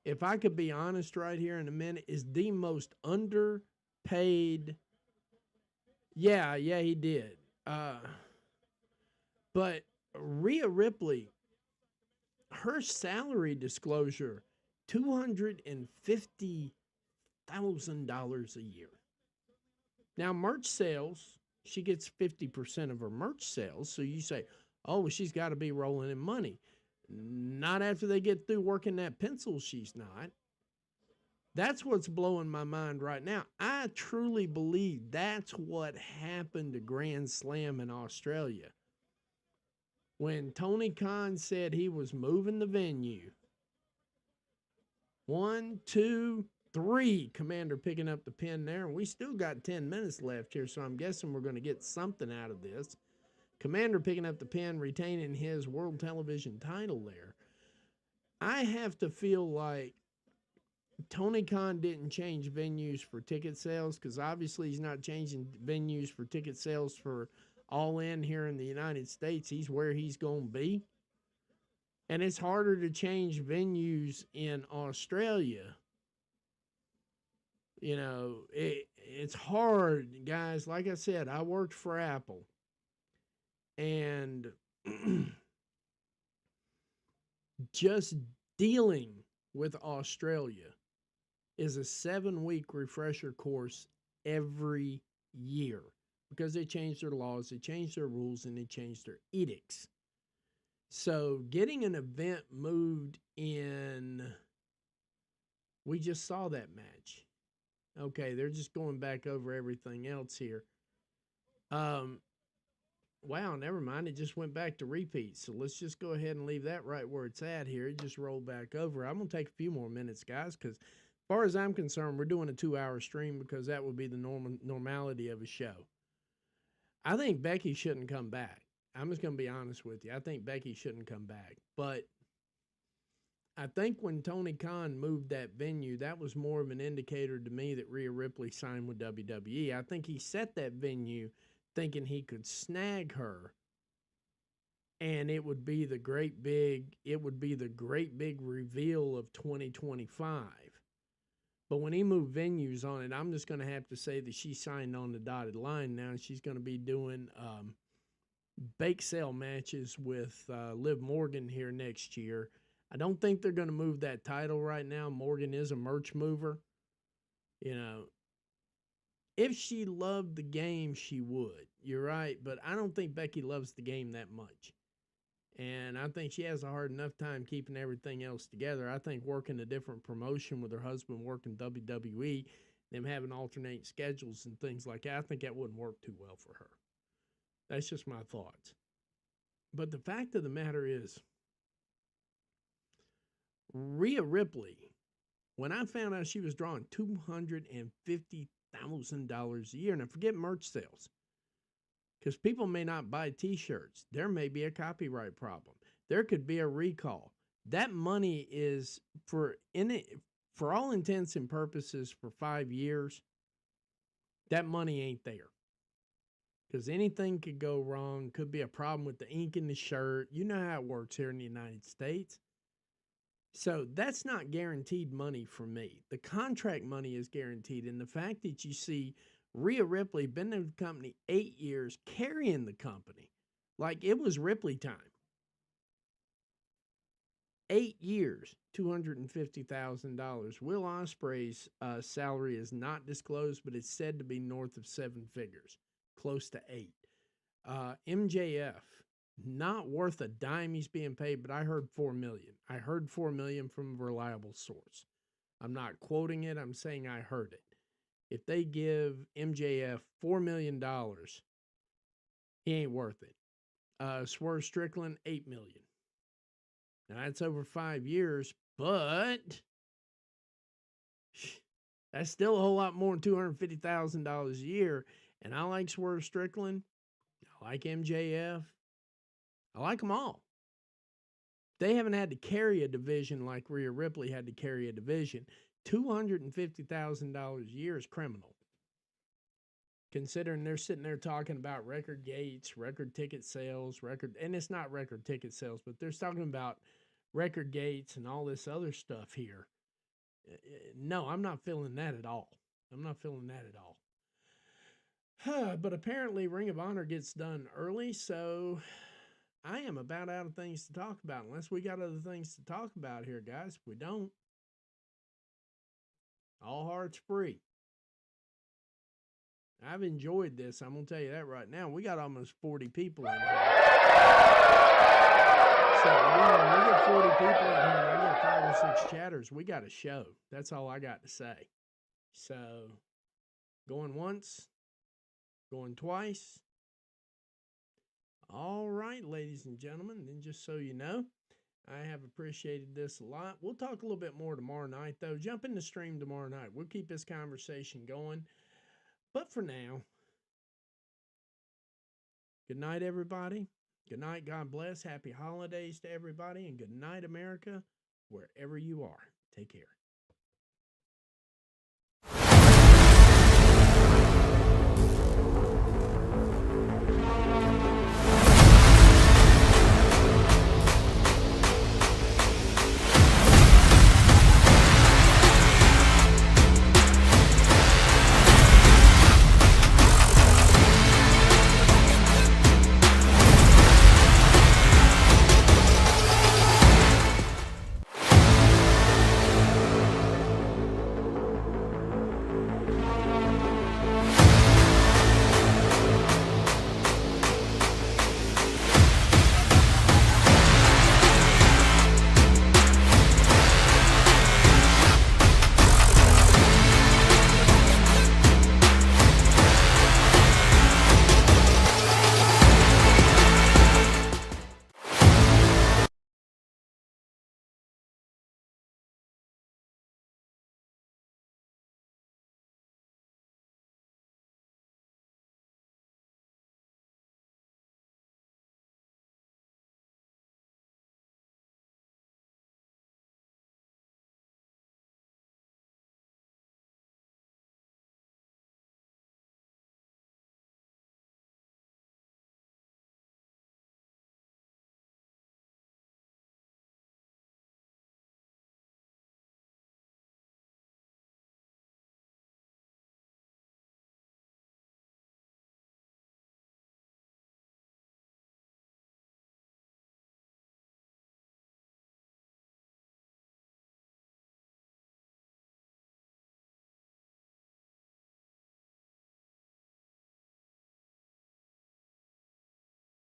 if I could be honest right here in a minute, is the most underpaid. Yeah, he did. But Rhea Ripley, her salary disclosure, $250,000 a year. Now, merch sales, she gets 50% of her merch sales. So you say, she's got to be rolling in money. Not after they get through working that pencil, she's not. That's what's blowing my mind right now. I truly believe that's what happened to Grand Slam in Australia. When Tony Khan said he was moving the venue. 1, 2, 3, Commander picking up the pin there. And we still got 10 minutes left here, so I'm guessing we're going to get something out of this. Commander picking up the pin, retaining his World Television title there. I have to feel like Tony Khan didn't change venues for ticket sales, because obviously he's not changing venues for ticket sales for All In here in the United States. He's where he's going to be. And it's harder to change venues in Australia. It's hard, guys. Like I said, I worked for Apple. And just dealing with Australia is a 7-week refresher course every year, because they changed their laws, they changed their rules, and they changed their edicts. So getting an event moved in, we just saw that match. Okay, they're just going back over everything else here. Wow, never mind. It just went back to repeat. So let's just go ahead and leave that right where it's at here. It just rolled back over. I'm going to take a few more minutes, guys, because as far as I'm concerned, we're doing a 2-hour stream because that would be the normality of a show. I think Becky shouldn't come back. I'm just going to be honest with you. I think Becky shouldn't come back. But I think when Tony Khan moved that venue, that was more of an indicator to me that Rhea Ripley signed with WWE. I think he set that venue thinking he could snag her And it would be the great big reveal of 2025. But when he moved venues on it, I'm just going to have to say that she signed on the dotted line now, and she's going to be doing bake sale matches with Liv Morgan here next year. I don't think they're going to move that title right now. Morgan is a merch mover. You know, if she loved the game, she would. You're right, but I don't think Becky loves the game that much. And I think she has a hard enough time keeping everything else together. I think working a different promotion with her husband working WWE, them having alternate schedules and things like that, I think that wouldn't work too well for her. That's just my thoughts. But the fact of the matter is, Rhea Ripley, when I found out she was drawing $250,000 a year, and I forget merch sales, because people may not buy T-shirts. There may be a copyright problem. There could be a recall. That money is, for all intents and purposes, for 5 years, that money ain't there. Because anything could go wrong. Could be a problem with the ink in the shirt. You know how it works here in the United States. So that's not guaranteed money for me. The contract money is guaranteed. And the fact that you see Rhea Ripley been in the company 8 years, carrying the company like it was Ripley time. 8 years, $250,000. Will Ospreay's salary is not disclosed, but it's said to be north of 7 figures, close to 8. MJF, not worth a dime he's being paid, but I heard $4 million. I heard $4 million from a reliable source. I'm not quoting it. I'm saying I heard it. If they give MJF $4 million, he ain't worth it. Swerve Strickland, $8 million. Now, that's over 5 years, but that's still a whole lot more than $250,000 a year. And I like Swerve Strickland. I like MJF. I like them all. They haven't had to carry a division like Rhea Ripley had to carry a division. $250,000 a year is criminal. Considering they're sitting there talking about record gates, record ticket sales, and it's not record ticket sales, but they're talking about record gates and all this other stuff here. No, I'm not feeling that at all. I'm not feeling that at all. But apparently Ring of Honor gets done early, so I am about out of things to talk about, unless we got other things to talk about here, guys. If we don't, all hearts free. I've enjoyed this. I'm going to tell you that right now. We got almost 40 people in here. So, when we get 40 people in here and I get 5 or 6 chatters, we got a show. That's all I got to say. So, going once, going twice. All right, ladies and gentlemen. And just so you know, I have appreciated this a lot. We'll talk a little bit more tomorrow night, though. Jump in the stream tomorrow night. We'll keep this conversation going. But for now, good night, everybody. Good night. God bless. Happy holidays to everybody. And good night, America, wherever you are. Take care.